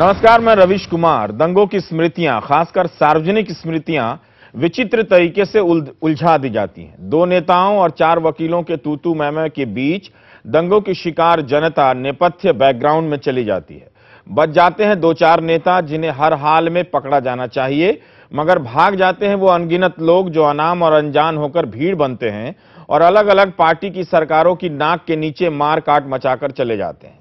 नमस्कार, मैं रविश कुमार। दंगों की स्मृतियां, खासकर सार्वजनिक स्मृतियां विचित्र तरीके से उलझा दी जाती हैं। दो नेताओं और चार वकीलों के तूतू मैमे के बीच दंगों की शिकार जनता नेपथ्य बैकग्राउंड में चली जाती है। बच जाते हैं दो चार नेता जिन्हें हर हाल में पकड़ा जाना चाहिए, मगर भाग जाते हैं वो अनगिनत लोग जो अनाम और अनजान होकर भीड़ बनते हैं और अलग अलग पार्टी की सरकारों की नाक के नीचे मार काट मचाकर चले जाते हैं।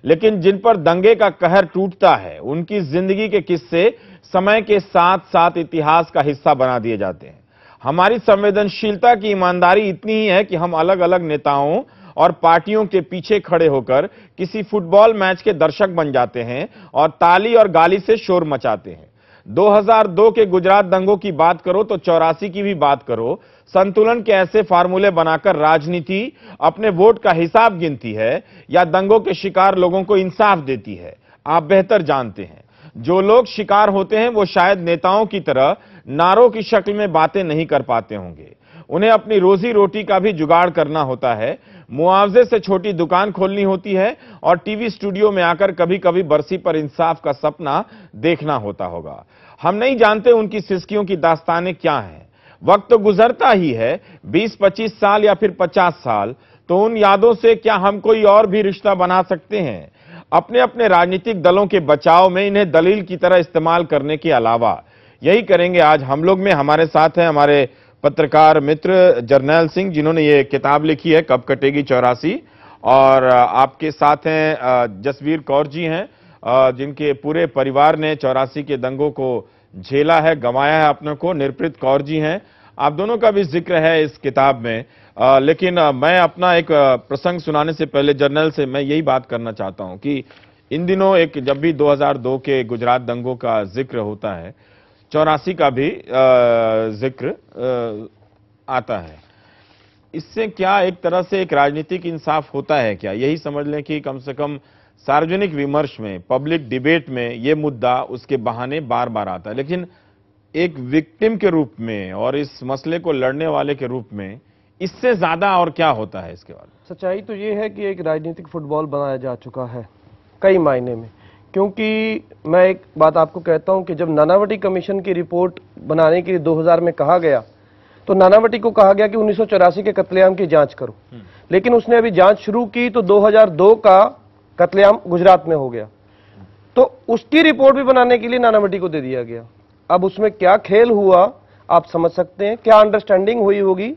लेकिन जिन पर दंगे का कहर टूटता है, उनकी जिंदगी के किस्से समय के साथ साथ इतिहास का हिस्सा बना दिए जाते हैं। हमारी संवेदनशीलता की ईमानदारी इतनी ही है कि हम अलग अलग नेताओं और पार्टियों के पीछे खड़े होकर किसी फुटबॉल मैच के दर्शक बन जाते हैं और ताली और गाली से शोर मचाते हैं। 2002 के गुजरात दंगों की बात करो तो 84 की भी बात करो, संतुलन के ऐसे फार्मूले बनाकर राजनीति अपने वोट का हिसाब गिनती है या दंगों के शिकार लोगों को इंसाफ देती है, आप बेहतर जानते हैं। जो लोग शिकार होते हैं वो शायद नेताओं की तरह नारों की शक्ल में बातें नहीं कर पाते होंगे। उन्हें अपनी रोजी रोटी का भी जुगाड़ करना होता है, मुआवजे से छोटी दुकान खोलनी होती है और टीवी स्टूडियो में आकर कभी कभी बरसी पर इंसाफ का सपना देखना होता होगा। हम नहीं जानते उनकी सिसकियों की दास्तानें क्या हैं। वक्त तो गुजरता ही है, 20-25 साल या फिर 50 साल, तो उन यादों से क्या हम कोई और भी रिश्ता बना सकते हैं? अपने अपने राजनीतिक दलों के बचाव में इन्हें दलील की तरह इस्तेमाल करने के अलावा यही करेंगे आज हम लोग। में हमारे साथ हैं हमारे पत्रकार मित्र जर्नैल सिंह, जिन्होंने ये किताब लिखी है कब कटेगी 84, और आपके साथ हैं जसवीर कौर जी हैं, जिनके पूरे परिवार ने 84 के दंगों को झेला है, गंवाया है अपने को। निरप्रीत कौर जी हैं, आप दोनों का भी जिक्र है इस किताब में। लेकिन मैं अपना एक प्रसंग सुनाने से पहले जर्नल से मैं यही बात करना चाहता हूं कि इन दिनों एक जब भी 2002 के गुजरात दंगों का जिक्र होता है, 84 का भी जिक्र आता है। इससे क्या एक तरह से एक राजनीतिक इंसाफ होता है क्या? यही समझ लें कि कम से कम सार्वजनिक विमर्श में, पब्लिक डिबेट में ये मुद्दा उसके बहाने बार बार आता है, लेकिन एक विक्टिम के रूप में और इस मसले को लड़ने वाले के रूप में इससे ज्यादा और क्या होता है इसके बाद? सच्चाई तो ये है कि एक राजनीतिक फुटबॉल बनाया जा चुका है कई मायने में। क्योंकि मैं एक बात आपको कहता हूं कि जब नानावटी कमीशन की रिपोर्ट बनाने के लिए 2000 में कहा गया, तो नानावटी को कहा गया कि 1984 के कत्लेआम की जांच करो, लेकिन उसने अभी जांच शुरू की तो 2002 का कत्लेआम गुजरात में हो गया, तो उसकी रिपोर्ट भी बनाने के लिए नानावटी को दे दिया गया। अब उसमें क्या खेल हुआ आप समझ सकते हैं, क्या अंडरस्टैंडिंग हुई होगी,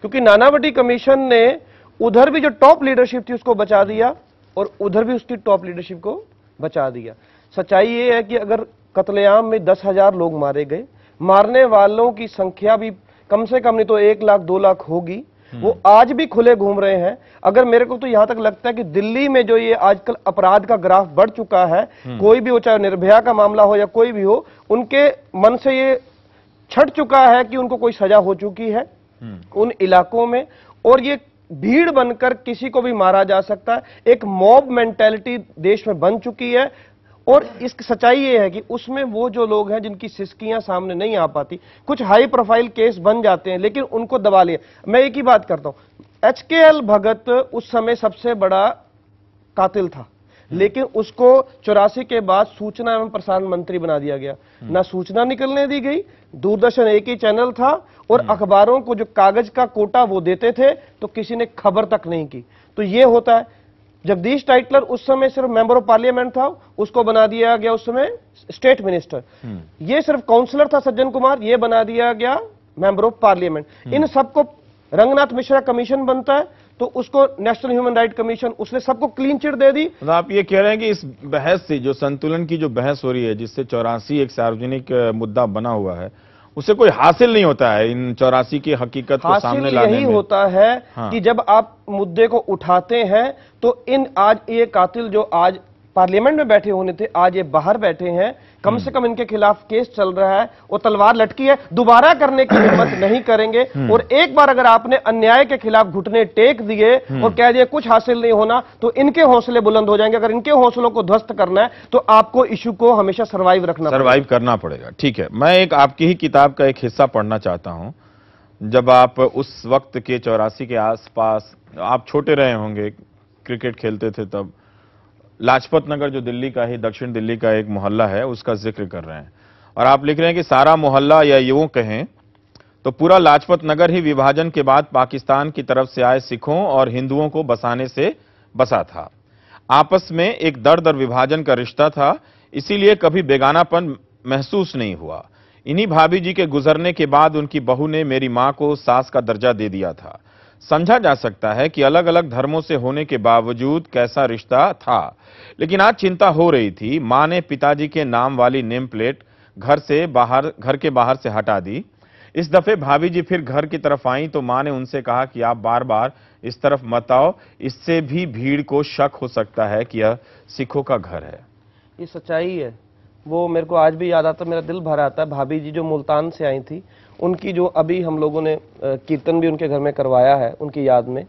क्योंकि नानावटी कमीशन ने उधर भी जो टॉप लीडरशिप थी उसको बचा दिया और उधर भी उसकी टॉप लीडरशिप को बचा दिया। सच्चाई ये है कि अगर कत्लेआम में 10,000 लोग मारे गए, मारने वालों की संख्या भी कम से कम नहीं तो 1 लाख 2 लाख होगी, वो आज भी खुले घूम रहे हैं। अगर मेरे को तो यहां तक लगता है कि दिल्ली में जो ये आजकल अपराध का ग्राफ बढ़ चुका है, कोई भी हो, चाहे निर्भया का मामला हो या कोई भी हो, उनके मन से ये छट चुका है कि उनको कोई सजा हो चुकी है उन इलाकों में, और ये भीड़ बनकर किसी को भी मारा जा सकता है। एक मॉब मेंटेलिटी देश में बन चुकी है, और इसकी सच्चाई ये है कि उसमें वो जो लोग हैं जिनकी सिसकियां सामने नहीं आ पाती, कुछ हाई प्रोफाइल केस बन जाते हैं लेकिन उनको दबा लिया। मैं एक ही बात करता हूं, HKL भगत उस समय सबसे बड़ा कातिल था, लेकिन उसको 84 के बाद सूचना एवं प्रसारण मंत्री बना दिया गया। ना सूचना निकलने दी गई, दूरदर्शन एक ही चैनल था, और अखबारों को जो कागज का कोटा वो देते थे तो किसी ने खबर तक नहीं की। तो ये होता है। जगदीश टाइटलर उस समय सिर्फ मेंबर ऑफ पार्लियामेंट था, उसको बना दिया गया उस समय स्टेट मिनिस्टर। ये सिर्फ काउंसलर था सज्जन कुमार, ये बना दिया गया मेंबर ऑफ पार्लियामेंट। इन सबको रंगनाथ मिश्रा कमीशन बनता है तो उसको नेशनल ह्यूमन राइट कमीशन, उसने सबको क्लीन चिट दे दी। तो आप ये कह रहे हैं कि इस बहस से, जो संतुलन की जो बहस हो रही है, जिससे 84 एक सार्वजनिक मुद्दा बना हुआ है, उसे कोई हासिल नहीं होता है इन 84 की हकीकत को सामने लाने में? यही होता है हाँ। कि जब आप मुद्दे को उठाते हैं तो इन आज ये कातिल जो आज पार्लियामेंट में बैठे होने थे, आज ये बाहर बैठे हैं, कम से कम इनके खिलाफ केस चल रहा है, वो तलवार लटकी है, दोबारा करने की हिम्मत नहीं करेंगे। और एक बार अगर आपने अन्याय के खिलाफ घुटने टेक दिए और कह दिए कुछ हासिल नहीं होना, तो इनके हौसले बुलंद हो जाएंगे। अगर इनके हौसलों को ध्वस्त करना है तो आपको इशू को हमेशा सर्वाइव करना पड़ेगा। ठीक है, मैं एक आपकी ही किताब का एक हिस्सा पढ़ना चाहता हूं। जब आप उस वक्त के 84 के आसपास, आप छोटे रहे होंगे, क्रिकेट खेलते थे तब, लाजपत नगर जो दिल्ली का ही दक्षिण दिल्ली का एक मोहल्ला है उसका जिक्र कर रहे हैं और आप लिख रहे हैं कि सारा मोहल्ला या यूं कहें तो पूरा लाजपत नगर ही विभाजन के बाद पाकिस्तान की तरफ से आए सिखों और हिंदुओं को बसाने से बसा था। आपस में एक दर दर विभाजन का रिश्ता था, इसीलिए कभी बेगानापन महसूस नहीं हुआ। इन्हीं भाभी जी के गुजरने के बाद उनकी बहू ने मेरी मां को सास का दर्जा दे दिया था। समझा जा सकता है कि अलग अलग धर्मों से होने के बावजूद कैसा रिश्ता था, लेकिन आज चिंता हो रही थी। मां ने पिताजी के नाम वाली नेम प्लेट घर के बाहर से हटा दी। इस दफे भाभी जी फिर घर की तरफ आई तो मां ने उनसे कहा कि आप बार बार इस तरफ मत आओ, इससे भी भीड़ को शक हो सकता है कि यह सिखों का घर है। ये सच्चाई है, वो मेरे को आज भी याद आता, मेरा दिल भर आता है। भाभी जी जो मुल्तान से आई थी, उनकी जो अभी हम लोगों ने कीर्तन भी उनके घर में करवाया है उनकी याद में,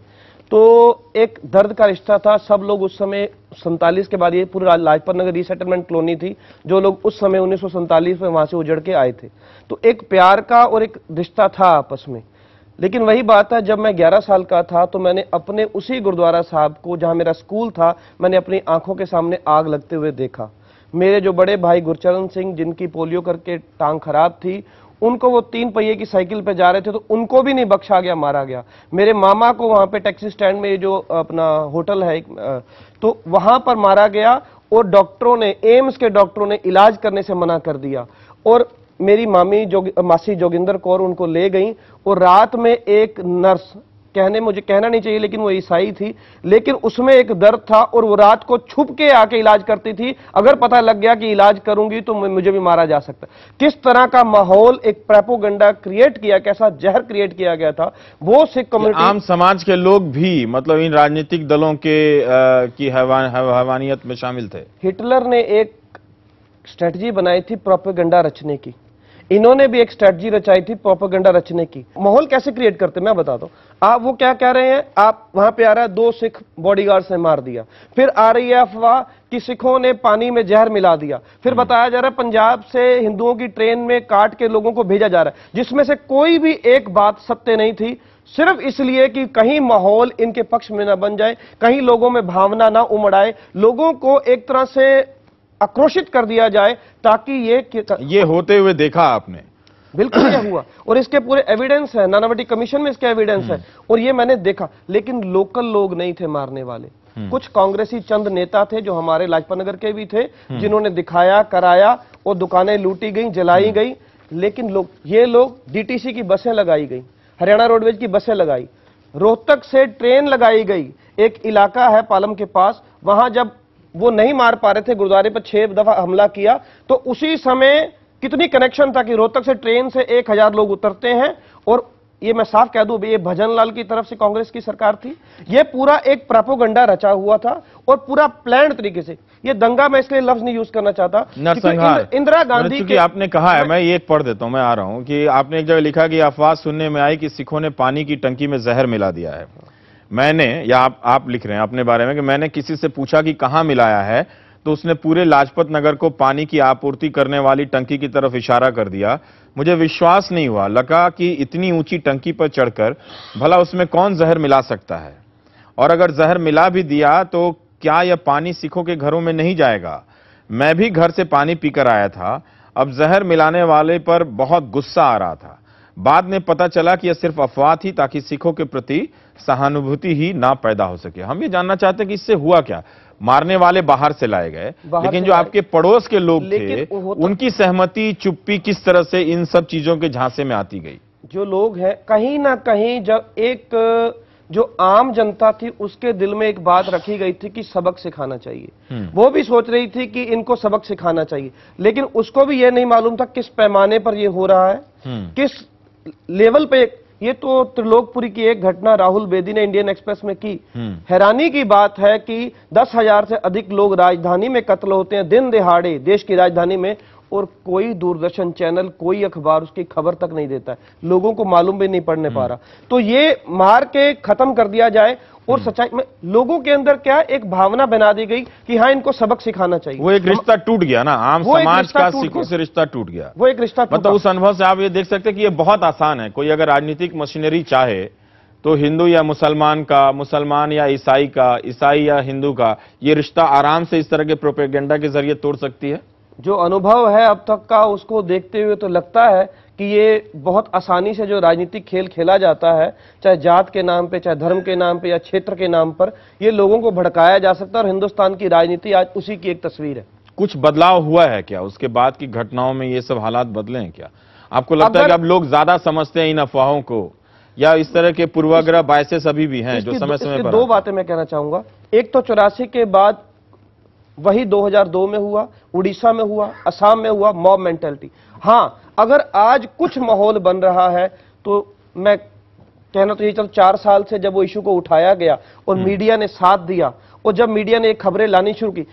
तो एक दर्द का रिश्ता था। सब लोग उस समय 47 के बाद, ये पूरी लाजपत नगर रीसेटलमेंट कॉलोनी थी, जो लोग उस समय 1947 में वहां से उजड़ के आए थे, तो एक प्यार का और एक रिश्ता था आपस में। लेकिन वही बात है, जब मैं 11 साल का था तो मैंने अपने उसी गुरुद्वारा साहब को, जहां मेरा स्कूल था, मैंने अपनी आंखों के सामने आग लगते हुए देखा। मेरे जो बड़े भाई गुरचरण सिंह, जिनकी पोलियो करके टांग खराब थी, उनको, वो 3 पहिए की साइकिल पे जा रहे थे तो उनको भी नहीं बख्शा गया, मारा गया। मेरे मामा को वहां पे टैक्सी स्टैंड में जो अपना होटल है तो वहां पर मारा गया और डॉक्टरों ने, एम्स के डॉक्टरों ने इलाज करने से मना कर दिया। और मेरी मासी जोगिंदर कौर उनको ले गई और रात में एक नर्स, मुझे कहना नहीं चाहिए लेकिन वो ईसाई थी, लेकिन उसमें एक दर्द था और वो रात को छुप के आके इलाज करती थी। अगर पता लग गया कि इलाज करूंगी तो मुझे भी मारा जा सकता। किस तरह का माहौल, एक प्रोपेगेंडा क्रिएट किया, कैसा जहर क्रिएट किया गया था, वो सिख कम्युनिटी, आम समाज के लोग भी मतलब इन राजनीतिक दलों के की हैवानियत में शामिल थे। हिटलर ने एक स्ट्रेटजी बनाई थी प्रोपेगेंडा रचने की, इन्होंने भी एक स्ट्रेटजी रचाई थी प्रोपेगेंडा रचने की। माहौल कैसे क्रिएट करते मैं बताता हूं। आप वो क्या कह रहे हैं, आप वहां पे आ रहा है 2 सिख बॉडीगार्ड्स ने मार दिया, फिर आ रही है अफवाह कि सिखों ने पानी में जहर मिला दिया, फिर बताया जा रहा है पंजाब से हिंदुओं की ट्रेन में काट के लोगों को भेजा जा रहा है, जिसमें से कोई भी एक बात सत्य नहीं थी, सिर्फ इसलिए कि कहीं माहौल इनके पक्ष में ना बन जाए, कहीं लोगों में भावना ना उमड़ आए, लोगों को एक तरह से आक्रोशित कर दिया जाए, ताकि ये होते हुए देखा आपने। बिल्कुल ये हुआ और इसके पूरे एविडेंस है, नानावटी कमीशन में इसके एविडेंस है और ये मैंने देखा। लेकिन लोकल लोग नहीं थे मारने वाले, कुछ कांग्रेसी चंद नेता थे जो हमारे लाजपत नगर के भी थे, जिन्होंने दिखाया, कराया और दुकानें लूटी गई, जलाई गई। लेकिन ये लोग डीटीसी की बसें लगाई गई, हरियाणा रोडवेज की बसें लगाई, रोहतक से ट्रेन लगाई गई। एक इलाका है पालम के पास, वहां जब वो नहीं मार पा रहे थे, गुरुद्वारे पर 6 दफा हमला किया, तो उसी समय कितनी कनेक्शन था कि रोहतक से ट्रेन से 1000 लोग उतरते हैं। और ये मैं साफ कह दूं, ये भजन लाल की तरफ से कांग्रेस की सरकार थी। ये पूरा एक प्रोपेगेंडा रचा हुआ था और पूरा प्लान्ड तरीके से। ये दंगा, मैं इसलिए लफ्ज नहीं यूज करना चाहता, इंदिरा गांधी की आपने कहा है, मैं ये पढ़ देता हूं, मैं आ रहा हूं कि आपने एक जगह लिखा कि अफवाह सुनने में आई कि सिखों ने पानी की टंकी में जहर मिला दिया है। मैंने, या आप लिख रहे हैं अपने बारे में कि मैंने किसी से पूछा कि कहां मिलाया है, तो उसने पूरे लाजपत नगर को पानी की आपूर्ति करने वाली टंकी की तरफ इशारा कर दिया। मुझे विश्वास नहीं हुआ, लगा कि इतनी ऊंची टंकी पर चढ़कर भला उसमें कौन जहर मिला सकता है, और अगर जहर मिला भी दिया तो क्या यह पानी सिखों के घरों में नहीं जाएगा। मैं भी घर से पानी पीकर आया था। अब जहर मिलाने वाले पर बहुत गुस्सा आ रहा था। बाद में पता चला कि यह सिर्फ अफवाह थी ताकि सिखों के प्रति सहानुभूति ही ना पैदा हो सके। हम ये जानना चाहते हैं कि इससे हुआ क्या। मारने वाले बाहर से लाए गए, लेकिन जो आपके पड़ोस के लोग थे, उनकी सहमति, चुप्पी किस तरह से इन सब चीजों के झांसे में आती गई। जो लोग हैं, कहीं ना कहीं जब एक जो आम जनता थी उसके दिल में एक बात रखी गई थी कि सबक सिखाना चाहिए। वो भी सोच रही थी कि इनको सबक सिखाना चाहिए, लेकिन उसको भी यह नहीं मालूम था किस पैमाने पर यह हो रहा है, किस लेवल पे। ये तो त्रिलोकपुरी की एक घटना राहुल बेदी ने इंडियन एक्सप्रेस में की। हैरानी की बात है कि 10,000 से अधिक लोग राजधानी में कत्ल होते हैं दिन दिहाड़े, देश की राजधानी में, और कोई दूरदर्शन चैनल, कोई अखबार उसकी खबर तक नहीं देता है। लोगों को मालूम भी नहीं पड़ने पा रहा। तो ये मार के खत्म कर दिया जाए और सच्चाई में लोगों के अंदर क्या एक भावना बना दी गई कि हाँ, इनको सबक सिखाना चाहिए। वो एक रिश्ता टूट गया ना, आम समाज का सिखों से रिश्ता टूट गया। वो एक रिश्ता, मतलब उस अनुभव से आप ये देख सकते हैं कि ये बहुत आसान है। कोई अगर राजनीतिक मशीनरी चाहे तो हिंदू या मुसलमान का, मुसलमान या ईसाई का, ईसाई या हिंदू का, ये रिश्ता आराम से इस तरह के प्रोपेगेंडा के जरिए तोड़ सकती है? जो अनुभव है अब तक का, उसको देखते हुए तो लगता है कि ये बहुत आसानी से जो राजनीतिक खेल खेला जाता है, चाहे जात के नाम पे, चाहे धर्म के नाम पे या क्षेत्र के नाम पर, ये लोगों को भड़काया जा सकता है। और हिंदुस्तान की राजनीति आज उसी की एक तस्वीर है। कुछ बदलाव हुआ है क्या उसके बाद की घटनाओं में? ये सब हालात बदले हैं क्या? आपको लगता है कि अब लोग ज्यादा समझते हैं इन अफवाहों को, या इस तरह के पूर्वाग्रह बायसेस अभी भी हैं जो समय समय पर? दो बातें मैं कहना चाहूंगा। एक तो 84 के बाद वही 2002 में हुआ, उड़ीसा में हुआ, असम में हुआ, मॉब मेंटालिटी। हाँ, अगर आज कुछ माहौल बन रहा है तो मैं कहना तो ये चल 4 साल से जब वो इशू को उठाया गया और मीडिया ने साथ दिया, और जब मीडिया ने खबरें लानी शुरू की,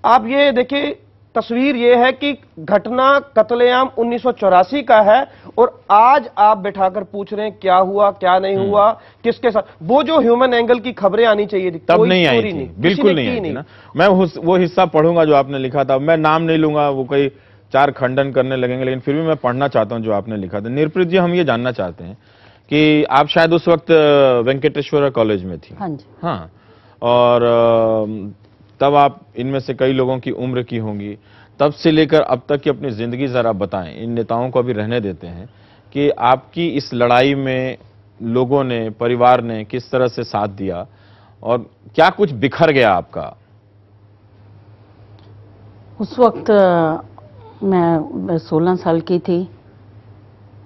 आप ये देखिए तस्वीर ये है कि घटना कत्लेआम 1984 का है, और आज आप बैठाकर पूछ रहे हैं क्या हुआ क्या नहीं हुआ, किसके साथ। वो जो ह्यूमन एंगल की खबरें आनी चाहिए थी तब नहीं आई थी, बिल्कुल नहीं आई थी ना। मैं वो हिस्सा पढ़ूंगा जो आपने लिखा था, मैं नाम नहीं लूंगा, वो कई 4 खंडन करने लगेंगे, लेकिन फिर भी मैं पढ़ना चाहता हूं जो आपने लिखा था। निरप्रीत जी, हम ये जानना चाहते हैं कि आप शायद उस वक्त वेंकटेश्वरा कॉलेज में थी। हाँ जी। हाँ, और तब आप इनमें से कई लोगों की उम्र की होंगी, तब से लेकर अब तक की अपनी जिंदगी जरा बताएं, इन नेताओं को अभी रहने देते हैं, कि आपकी इस लड़ाई में लोगों ने, परिवार ने किस तरह से साथ दिया और क्या कुछ बिखर गया आपका? उस वक्त मैं 16 साल की थी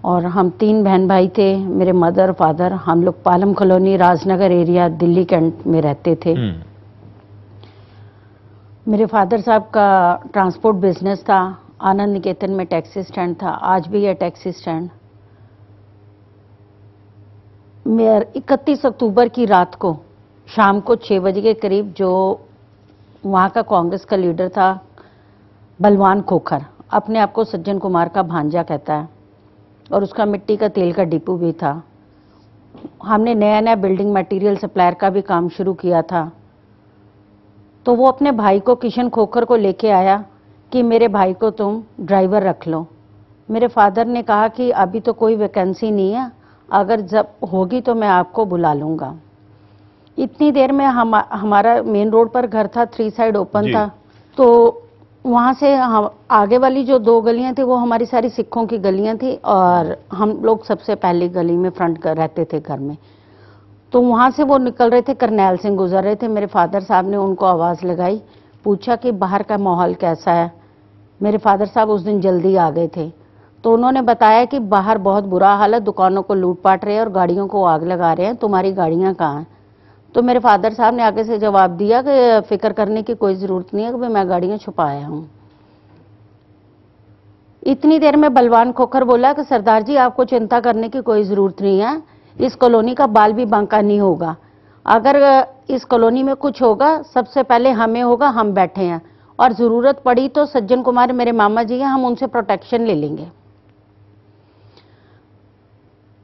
और हम 3 बहन भाई थे, मेरे मदर फादर। हम लोग Palam colony, Rajnagar area, Delhi Cantt में रहते थे। मेरे फादर साहब का ट्रांसपोर्ट बिजनेस था, आनंद निकेतन में टैक्सी स्टैंड था, आज भी है टैक्सी स्टैंड। 31 अक्टूबर की रात को शाम को 6 बजे के करीब, जो वहाँ का कांग्रेस का लीडर था बलवान खोखर, अपने आप को सज्जन कुमार का भांजा कहता है, और उसका मिट्टी का तेल का डिपो भी था। हमने नया नया बिल्डिंग मटेरियल सप्लायर का भी काम शुरू किया था। तो वो अपने भाई को, किशन खोखर को लेके आया कि मेरे भाई को तुम ड्राइवर रख लो। मेरे फादर ने कहा कि अभी तो कोई वैकेंसी नहीं है, अगर जब होगी तो मैं आपको बुला लूँगा। इतनी देर में हमारा मेन रोड पर घर था, 3 साइड ओपन था, तो वहाँ से आगे वाली जो 2 गलियाँ थी वो हमारी सारी सिखों की गलियाँ थी, और हम लोग सबसे पहली गली में फ्रंट कर रहते थे घर में। तो वहाँ से वो निकल रहे थे, करनैल सिंह गुजर रहे थे। मेरे फादर साहब ने उनको आवाज़ लगाई, पूछा कि बाहर का माहौल कैसा है। मेरे फादर साहब उस दिन जल्दी आ गए थे, तो उन्होंने बताया कि बाहर बहुत बुरा हाल है, दुकानों को लूट पाट रहे हैं और गाड़ियों को आग लगा रहे हैं, तुम्हारी गाड़ियाँ कहाँ हैं? तो मेरे फादर साहब ने आगे से जवाब दिया कि फिक्र करने की कोई ज़रूरत नहीं है कि मैं गाड़ियाँ छुपाया हूँ। इतनी देर में बलवान खोखर बोला कि सरदार जी, आपको चिंता करने की कोई ज़रूरत नहीं है, इस कॉलोनी का बाल भी बांका नहीं होगा। अगर इस कॉलोनी में कुछ होगा सबसे पहले हमें होगा, हम बैठे हैं, और ज़रूरत पड़ी तो सज्जन कुमार मेरे मामा जी हैं, हम उनसे प्रोटेक्शन ले लेंगे।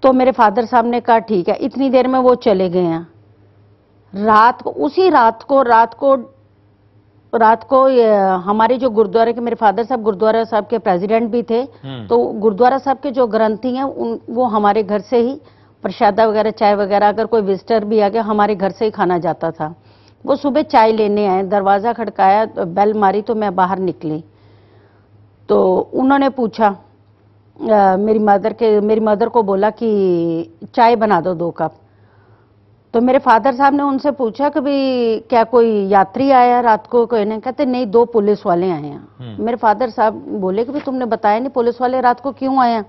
तो मेरे फादर साहब ने कहा ठीक है। इतनी देर में वो चले गए हैं। रात को, उसी रात को हमारे जो गुरुद्वारे के, मेरे फादर साहब गुरुद्वारा साहब के प्रेसिडेंट भी थे, तो गुरुद्वारा साहब के जो ग्रंथी हैं वो हमारे घर से ही प्रसादा वगैरह, चाय वगैरह, अगर कोई विजिटर भी आ गया हमारे घर से ही खाना जाता था। वो सुबह चाय लेने आए, दरवाज़ा खड़काया, बेल मारी तो मैं बाहर निकली। तो उन्होंने पूछा, मेरी मदर को बोला कि चाय बना दो 2 कप। तो मेरे फादर साहब ने उनसे पूछा कि भाई क्या कोई यात्री आया रात को? कोई नहीं। कहते नहीं, 2 पुलिस वाले आए हैं। मेरे फादर साहब बोले कि भाई तुमने बताया नहीं, पुलिस वाले रात को क्यों आए हैं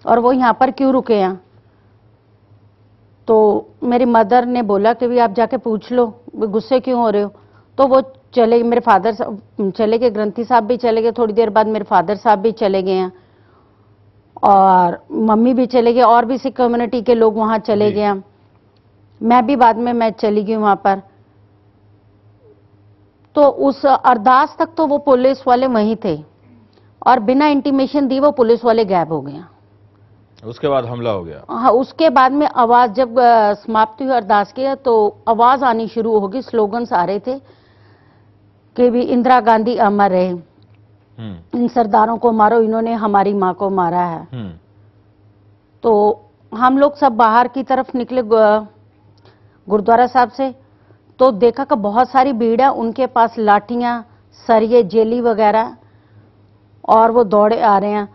और वो यहाँ पर क्यों रुके हैं? तो मेरी मदर ने बोला कि भाई आप जाके पूछ लो, गुस्से क्यों हो रहे हो? तो वो चले, मेरे फादर साहब चले गए, ग्रंथी साहब भी चले गए, थोड़ी देर बाद मेरे फादर साहब भी चले गए हैं, और मम्मी भी चले गए, और भी सिख कम्युनिटी के लोग वहाँ चले गए हैं। मैं भी बाद में मैं चली गई वहाँ पर। तो उस अरदास तक तो वो पुलिस वाले वहीं थे, और बिना इंटीमेशन दी वो पुलिस वाले गायब हो गए। उसके बाद हमला हो गया। हाँ, उसके बाद में आवाज जब समाप्ति हुई अरदास की, तो आवाज आनी शुरू होगी, स्लोगन्स आ रहे थे कि भी इंदिरा गांधी अमर रहे, इन सरदारों को मारो, इन्होंने हमारी माँ को मारा है। तो हम लोग सब बाहर की तरफ निकले गुरुद्वारा साहब से, तो देखा कि बहुत सारी भीड़ है, उनके पास लाठियां, सरिये, जेली वगैरह, और वो दौड़े आ रहे हैं।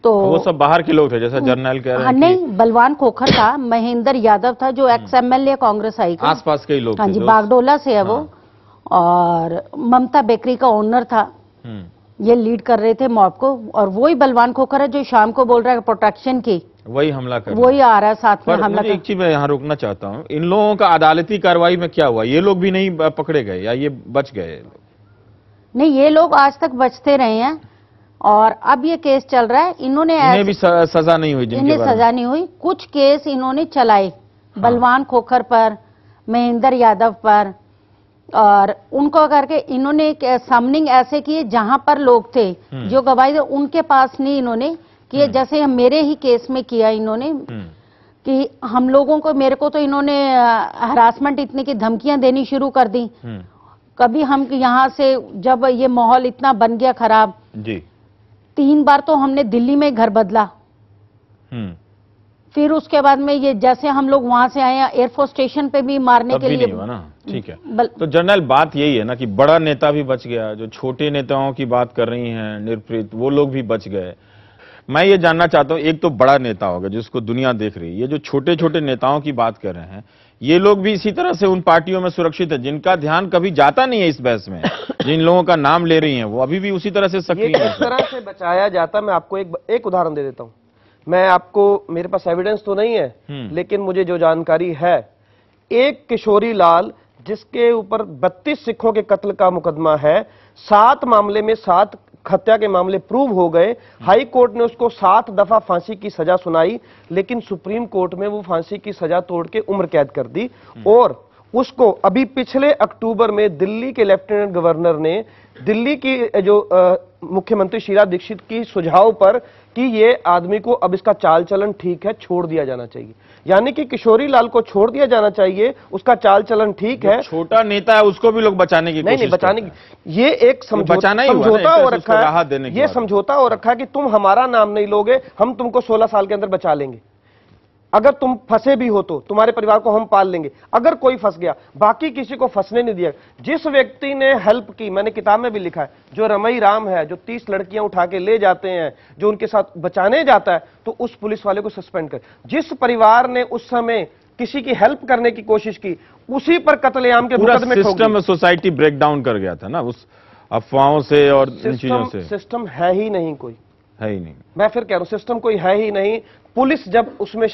तो वो सब बाहर के लोग थे, जैसा जर्नल कह रहे हैं नहीं, बलवान खोखर था, महेंद्र यादव था जो एक्स एमएलए कांग्रेस आई का, आसपास के ही लोग हाँ थे जी, जो- बागडोला से है वो, और ममता बेकरी का ओनर था, ये लीड कर रहे थे मॉब को। और वही बलवान खोखर है जो शाम को बोल रहा है प्रोटेक्शन की, वही हमला कर वही आ रहा है साथ में पर हमला मुझे एक चीज मैं यहाँ रोकना चाहता हूँ, इन लोगों का अदालती कार्रवाई में क्या हुआ? ये लोग भी नहीं पकड़े गए या ये बच गए? नहीं, ये लोग आज तक बचते रहे हैं, और अब ये केस चल रहा है। इन्हें भी सजा नहीं हुई? जिनके इन्हें बारे में सजा नहीं हुई। कुछ केस इन्होंने चलाए, बलवान खोखर पर, महेंद्र यादव पर, और उनको करके इन्होंने एक समनिंग ऐसे किए जहां पर लोग थे जो गवाही थे, उनके पास नहीं इन्होंने किए। जैसे मेरे ही केस में किया इन्होंने कि हम लोगों को, मेरे को तो इन्होंने हरासमेंट इतने की धमकियां देनी शुरू कर दी। कभी हम यहाँ से, जब ये माहौल इतना बन गया खराब जी, 3 बार तो हमने दिल्ली में घर बदला। फिर उसके बाद में ये जैसे हम लोग वहां से आए हैं, एयरफोर्स स्टेशन पे भी मारने के लिए नहीं हुआ ना। ठीक है, तो जनरल बात यही है ना कि बड़ा नेता भी बच गया, जो छोटे नेताओं की बात कर रही हैं निर्प्रीत, वो लोग भी बच गए। मैं ये जानना चाहता हूं, एक तो बड़ा नेता होगा जिसको दुनिया देख रही है, ये जो छोटे छोटे नेताओं की बात कर रहे हैं, ये लोग भी इसी तरह से उन पार्टियों में सुरक्षित है जिनका ध्यान कभी जाता नहीं है इस बहस में, जिन लोगों का नाम ले रही हैं वो अभी भी उसी तरह से सक्रिय है। किस तरह से बचाया जाता, मैं आपको एक उदाहरण दे देता हूं। मैं आपको, मेरे पास एविडेंस तो नहीं है, लेकिन मुझे जो जानकारी है, एक किशोरी लाल जिसके ऊपर 32 सिखों के कत्ल का मुकदमा है, 7 मामले में 7 हत्या के मामले प्रूव हो गए। हाई कोर्ट ने उसको 7 दफा फांसी की सजा सुनाई, लेकिन सुप्रीम कोर्ट में वो फांसी की सजा तोड़ के उम्र कैद कर दी। और उसको अभी पिछले अक्टूबर में दिल्ली के लेफ्टिनेंट गवर्नर ने दिल्ली की जो मुख्यमंत्री शीला दीक्षित की सुझाव पर कि ये आदमी को अब इसका चाल चलन ठीक है, छोड़ दिया जाना चाहिए। यानी कि किशोरी लाल को छोड़ दिया जाना चाहिए, उसका चाल चलन ठीक है। छोटा नेता है उसको भी लोग बचाने की कोशिश नहीं बचाने की, ये एक समझौता हो रखा है, ये समझौता हो रखा है कि तुम हमारा नाम नहीं लोगे, हम तुमको 16 साल के अंदर बचा लेंगे। अगर तुम फंसे भी हो तो तुम्हारे परिवार को हम पाल लेंगे। अगर कोई फंस गया, बाकी किसी को फंसने नहीं दिया। जिस व्यक्ति ने हेल्प की, मैंने किताब में भी लिखा है, जो रमई राम है, जो 30 लड़कियां उठा के ले जाते हैं, जो उनके साथ बचाने जाता है, तो उस पुलिस वाले को सस्पेंड कर। जिस परिवार ने उस समय किसी की हेल्प करने की कोशिश की, उसी पर कत्लेआम के मुकदमे ठोक दिए। सिस्टम में सोसाइटी ब्रेक डाउन कर गया था ना उस अफवाहों से और इन चीजों से। सिस्टम है ही नहीं, कोई है ही नहीं। मैं फिर कह रहा हूं, सिस्टम कोई है ही नहीं। पुलिस जब उसमें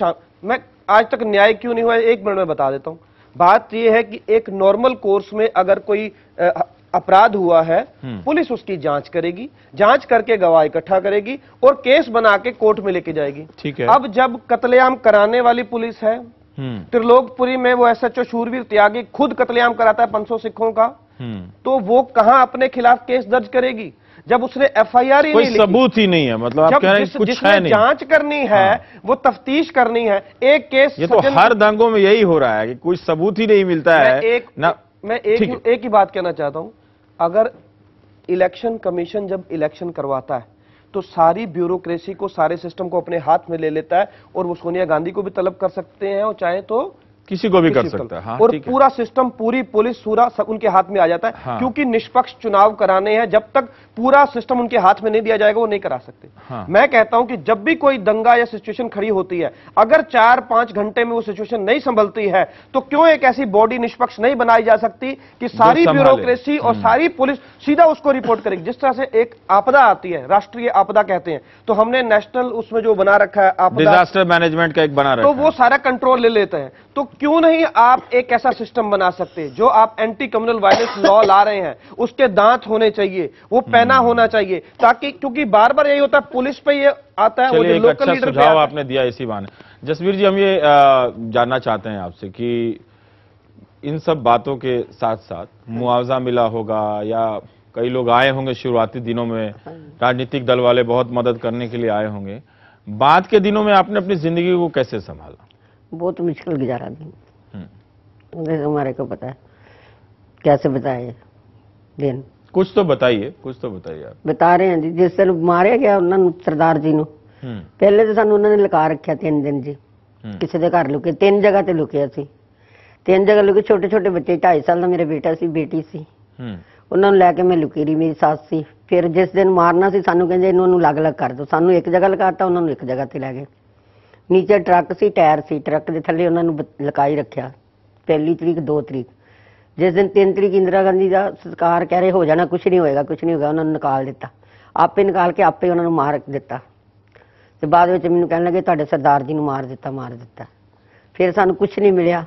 मैं आज तक न्याय क्यों नहीं हुआ, 1 मिनट में बता देता हूं। बात यह है कि एक नॉर्मल कोर्स में अगर कोई अपराध हुआ है, पुलिस उसकी जांच करेगी, जांच करके गवाह इकट्ठा करेगी और केस बना के कोर्ट में लेके जाएगी। ठीक है। अब जब कत्लेआम कराने वाली पुलिस है, त्रिलोकपुरी में वो एसएचओ शूरवीर त्यागी खुद कत्लेआम कराता है 500 सिखों का, तो वो कहां अपने खिलाफ केस दर्ज करेगी जब उसने एफआईआर ही नहीं लिखी, सबूत ही नहीं है। मतलब आप कह रहे हैं कुछ है नहीं, जांच करनी है, वो तफ्तीश करनी है। एक केस, ये तो हर दंगों में यही हो रहा है कि कोई सबूत ही नहीं मिलता है। मैं एक ही बात कहना चाहता हूं, अगर इलेक्शन कमीशन जब इलेक्शन करवाता है तो सारी ब्यूरोक्रेसी को, सारे सिस्टम को अपने हाथ में ले लेता है, और वो सोनिया गांधी को भी तलब कर सकते हैं और चाहे तो किसी को भी कर सकता है। हाँ, और पूरा सिस्टम, पूरी पुलिस, पूरा सब उनके हाथ में आ जाता है। हाँ। क्योंकि निष्पक्ष चुनाव कराने हैं, जब तक पूरा सिस्टम उनके हाथ में नहीं दिया जाएगा वो नहीं करा सकते। हाँ। मैं कहता हूं कि जब भी कोई दंगा या सिचुएशन खड़ी होती है, अगर 4-5 घंटे में वो सिचुएशन नहीं संभलती है, तो क्यों एक ऐसी बॉडी निष्पक्ष नहीं बनाई जा सकती कि सारी ब्यूरोक्रेसी और सारी पुलिस सीधा उसको रिपोर्ट करेगी। जिस तरह से एक आपदा आती है, राष्ट्रीय आपदा कहते हैं, तो हमने नेशनल उसमें जो बना रखा है आपदा डिजास्टर मैनेजमेंट का एक बना रखा है, तो वो सारा कंट्रोल ले लेते हैं। तो क्यों नहीं आप एक ऐसा सिस्टम बना सकते, जो आप एंटी कम्युनल वायलेंस लॉ ला रहे हैं, उसके दांत होने चाहिए, वो पैना होना चाहिए, ताकि, क्योंकि बार बार यही होता है पुलिस पे ये आता है, वो जो लोकल लीडर पे आता है। आपने दिया इसी बहाने। जसवीर जी, हम ये जानना चाहते हैं आपसे कि इन सब बातों के साथ साथ मुआवजा मिला होगा, या कई लोग आए होंगे शुरुआती दिनों में, राजनीतिक दल वाले बहुत मदद करने के लिए आए होंगे, बाद के दिनों में आपने अपनी जिंदगी को कैसे संभाला? बहुत मुश्किल गुजारा दिन, हमारे को पता है कैसे बताए दिन। कुछ तो बताइए, कुछ तो बताइए आप। बता रहे हैं जी, जिस दिन मारे गया उन्होंने सरदार जी ਨੂੰ, ਪਹਿਲੇ तो सानू उन्होंने लगा रखा 3 दिन जी, ਕਿਸੇ ਦੇ ਘਰ ਲੁਕੇ, 3 ਜਗ੍ਹਾ ਤੇ ਲੁਕੇ ਅਸੀਂ, 3 ਜਗ੍ਹਾ ਲੁਕੇ। ਛੋਟੇ ਛੋਟੇ ਬੱਚੇ, 2.5 ਸਾਲ ਦਾ ਮੇਰਾ ਬੇਟਾ ਸੀ, ਬੇਟੀ ਸੀ, ਉਹਨਾਂ ਨੂੰ ਲੈ ਕੇ ਮੈਂ ਲੁਕੀ ਰਹੀ। ਮੇਰੀ ਸੱਸ ਸੀ। ਫਿਰ ਜਿਸ ਦਿਨ ਮਾਰਨਾ ਸੀ ਸਾਨੂੰ ਕਹਿੰਦੇ ਇਹਨਾਂ ਨੂੰ ਅਲੱਗ-ਅਲੱਗ ਕਰ ਦਿਓ। ਸਾਨੂੰ ਇੱਕ ਜਗ੍ਹਾ ਲਗਾਤਾ, ਉਹਨਾਂ ਨੂੰ ਇੱਕ ਜਗ੍ਹਾ ਤੇ ਲੈ ਗਏ। ਨੀਚੇ ਟਰੱਕ ਸੀ, ਟਾਇਰ ਸੀ, ਟਰੱਕ ਦੇ ਥੱਲੇ ਉਹਨਾਂ ਨੂੰ ਲੁਕਾਈ ਰੱਖਿਆ। 1 ਤਰੀਕ 2 ਤਰੀਕ, ਜਿਸ ਦਿਨ 3 ਤਰੀਕ ਇੰਦਰਾ ਗਾਂਧੀ ਦਾ ਸੰਸਕਾਰ ਕਹਿ ਰਹੇ ਹੋ ਜਾਣਾ, ਕੁਛ ਨਹੀਂ ਹੋਏਗਾ, ਕੁਛ ਨਹੀਂ ਹੋਗਾ, ਉਹਨਾਂ ਨੂੰ ਨਿਕਾਲ ਦਿੱਤਾ। ਆਪੇ ਨਿਕਾਲ ਕੇ ਆਪੇ ਉਹਨਾਂ ਨੂੰ ਮਾਰ ਦਿੱਤਾ। ਤੇ ਬਾਅਦ ਵਿੱਚ ਮੈਨੂੰ ਕਹਿਣ ਲੱਗੇ ਤੁਹਾਡੇ ਸਰਦਾਰ ਜੀ ਨੂੰ ਮਾਰ ਦਿੱਤਾ। ਫਿਰ ਸਾਨੂੰ ਕੁਛ ਨਹੀਂ ਮਿਲਿਆ।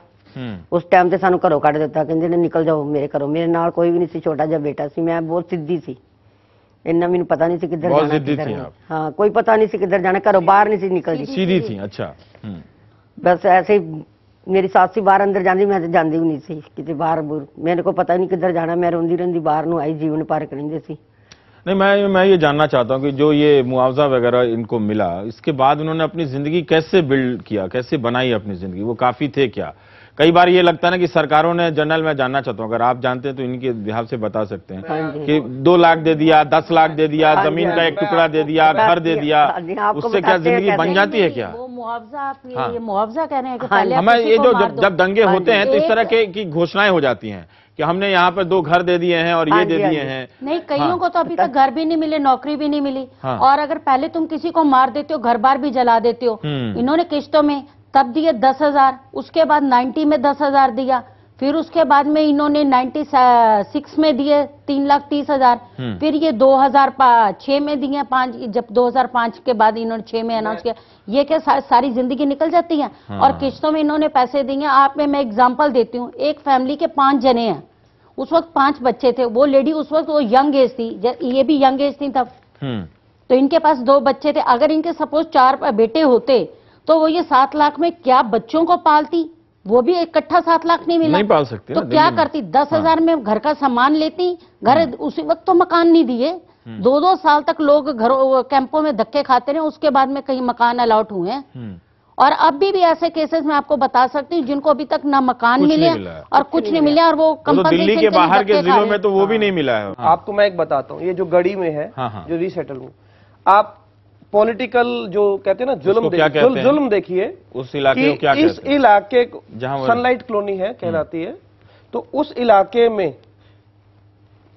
ਉਸ ਟਾਈਮ ਤੇ ਸਾਨੂੰ ਘਰੋਂ ਕੱਢ ਦਿੱਤਾ, ਕਹਿੰਦੇ ਨੇ ਨਿਕਲ ਜਾਓ ਮੇਰੇ ਘਰੋਂ। ਮੇਰੇ ਨਾਲ ਕੋਈ ਵੀ ਨਹੀਂ ਸੀ, ਛੋਟਾ ਜਿਹਾ ਬੇਟਾ ਸੀ। ਮੈਂ ਬਹੁਤ ਸਿੱਧੀ ਸੀ, ਇੰਨਾ ਮੈਨੂੰ ਪਤਾ ਨਹੀਂ ਸੀ ਕਿੱਧਰ ਜਾਣਾ। हाँ, कोई पता नहीं सी किधर जाना, घरों बाहर नहीं सी निकलती, सीधी थी। अच्छा। बस ऐसे ही मेरी सास सी बाहर अंदर जाती, मैं तो जाती भी नहीं सी किते बाहर बूर। मेरे को पता नहीं किधर जाना, मैं रोंदी रही बाहर नूं आई, जीवन पार करेंगे सी। नहीं, मैं ये जानना चाहता हूँ कि जो ये मुआवजा वगैरह इनको मिला, इसके बाद उन्होंने अपनी जिंदगी कैसे बिल्ड किया, कैसे बनाई अपनी जिंदगी? वो काफी थे क्या? कई बार ये लगता है ना कि सरकारों ने, जनरल मैं जानना चाहता हूँ, अगर आप जानते हैं तो इनके बिहाफ से बता सकते हैं कि 2 लाख दे दिया, 10 लाख दे दिया, जमीन का एक टुकड़ा दे दिया, घर दे दिया, उससे क्या जिंदगी बन जाती है क्या? वो मुआवजा, आप ये मुआवजा कह रहे हैं कि पहले हमें ये जो जब दंगे होते हैं तो इस तरह की घोषणाएं हो जाती हैं कि हमने यहाँ पर 2 घर दे दिए हैं और ये दे दिए हैं। नहीं, कईयों को तो अभी तक घर भी नहीं मिले, नौकरी भी नहीं मिली। और अगर पहले तुम किसी को मार देते हो, घर बार भी जला देते हो। इन्होंने किस्तों में तब दिए 10,000, उसके बाद 90 में 10,000 दिया, फिर उसके बाद में इन्होंने 96 में दिए 3,30,000, फिर ये 2006 में दिए 5, जब 2005 के बाद इन्होंने 6 में अनाउंस किया। ये क्या सारी जिंदगी निकल जाती है? और किस्तों में इन्होंने पैसे दिए। आप में मैं एग्जांपल देती हूँ, एक फैमिली के 5 जने हैं, उस वक्त 5 बच्चे थे। वो लेडी उस वक्त वो यंग एज थी, ये भी यंग एज थी तब। तो इनके पास 2 बच्चे थे। अगर इनके सपोज 4 बेटे होते तो वो ये 7 लाख में क्या बच्चों को पालती? वो भी इकट्ठा 7 लाख नहीं मिला, नहीं पाल सकती तो क्या करती? 10,000 में घर का सामान लेती। घर उसी वक्त तो मकान नहीं दिए, 2-2 साल तक लोग घरों कैंपों में धक्के खाते रहे, उसके बाद में कहीं मकान अलॉट हुए हैं। और अब भी ऐसे केसेस मैं आपको बता सकती हूँ जिनको अभी तक ना मकान मिले और कुछ नहीं मिला, और वो दिल्ली के बाहर के जिलों में तो वो भी नहीं मिला है। आपको मैं एक बताता हूँ, ये जो गढ़ी में है, जो रीसेटल, आप पॉलिटिकल जो कहते हैं ना जुल्म देखिए उस इलाके को क्या कहते हैं? इस इलाके जहां सनलाइट कॉलोनी है कहलाती है, तो उस इलाके में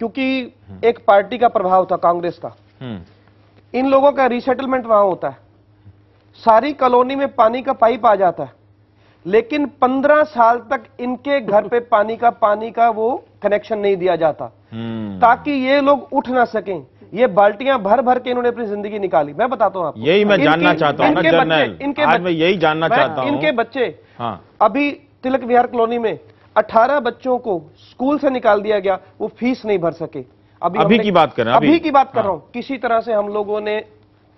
क्योंकि एक पार्टी का प्रभाव था, कांग्रेस का, इन लोगों का रीसेटलमेंट वहां होता है। सारी कॉलोनी में पानी का पाइप आ जाता है, लेकिन 15 साल तक इनके घर पे पानी का वो कनेक्शन नहीं दिया जाता, ताकि ये लोग उठ ना सकें। ये बाल्टियां भर भर के इन्होंने अपनी जिंदगी निकाली। मैं बताता हूं आपको, यही मैं जानना चाहता हूं ना जर्नल, आज मैं यही जानना चाहता हूं। इनके बच्चे अभी तिलक विहार कॉलोनी में 18 बच्चों को स्कूल से निकाल दिया गया, वो फीस नहीं भर सके। अभी की बात कर रहे हैं, अभी की बात कर रहा हूं। किसी तरह से हम लोगों ने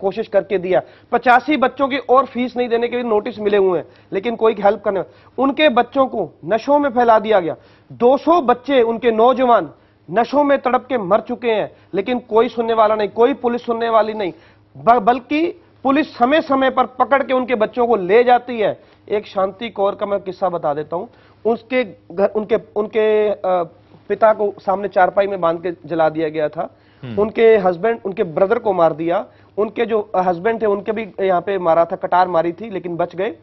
कोशिश करके दिया, 85 बच्चों की और फीस नहीं देने के लिए नोटिस मिले हुए हैं, लेकिन कोई हेल्प करने। उनके बच्चों को नशों में फैला दिया गया। 200 बच्चे उनके नौजवान नशों में तड़प के मर चुके हैं, लेकिन कोई सुनने वाला नहीं, कोई पुलिस सुनने वाली नहीं, बल्कि पुलिस समय समय पर पकड़ के उनके बच्चों को ले जाती है। एक शांति कौर का मैं किस्सा बता देता हूं। उसके घर उनके पिता को सामने चारपाई में बांध के जला दिया गया था। उनके हस्बैंड, उनके ब्रदर को मार दिया। उनके जो हस्बैंड थे उनके भी यहाँ पे मारा था, कटार मारी थी, लेकिन बच गए।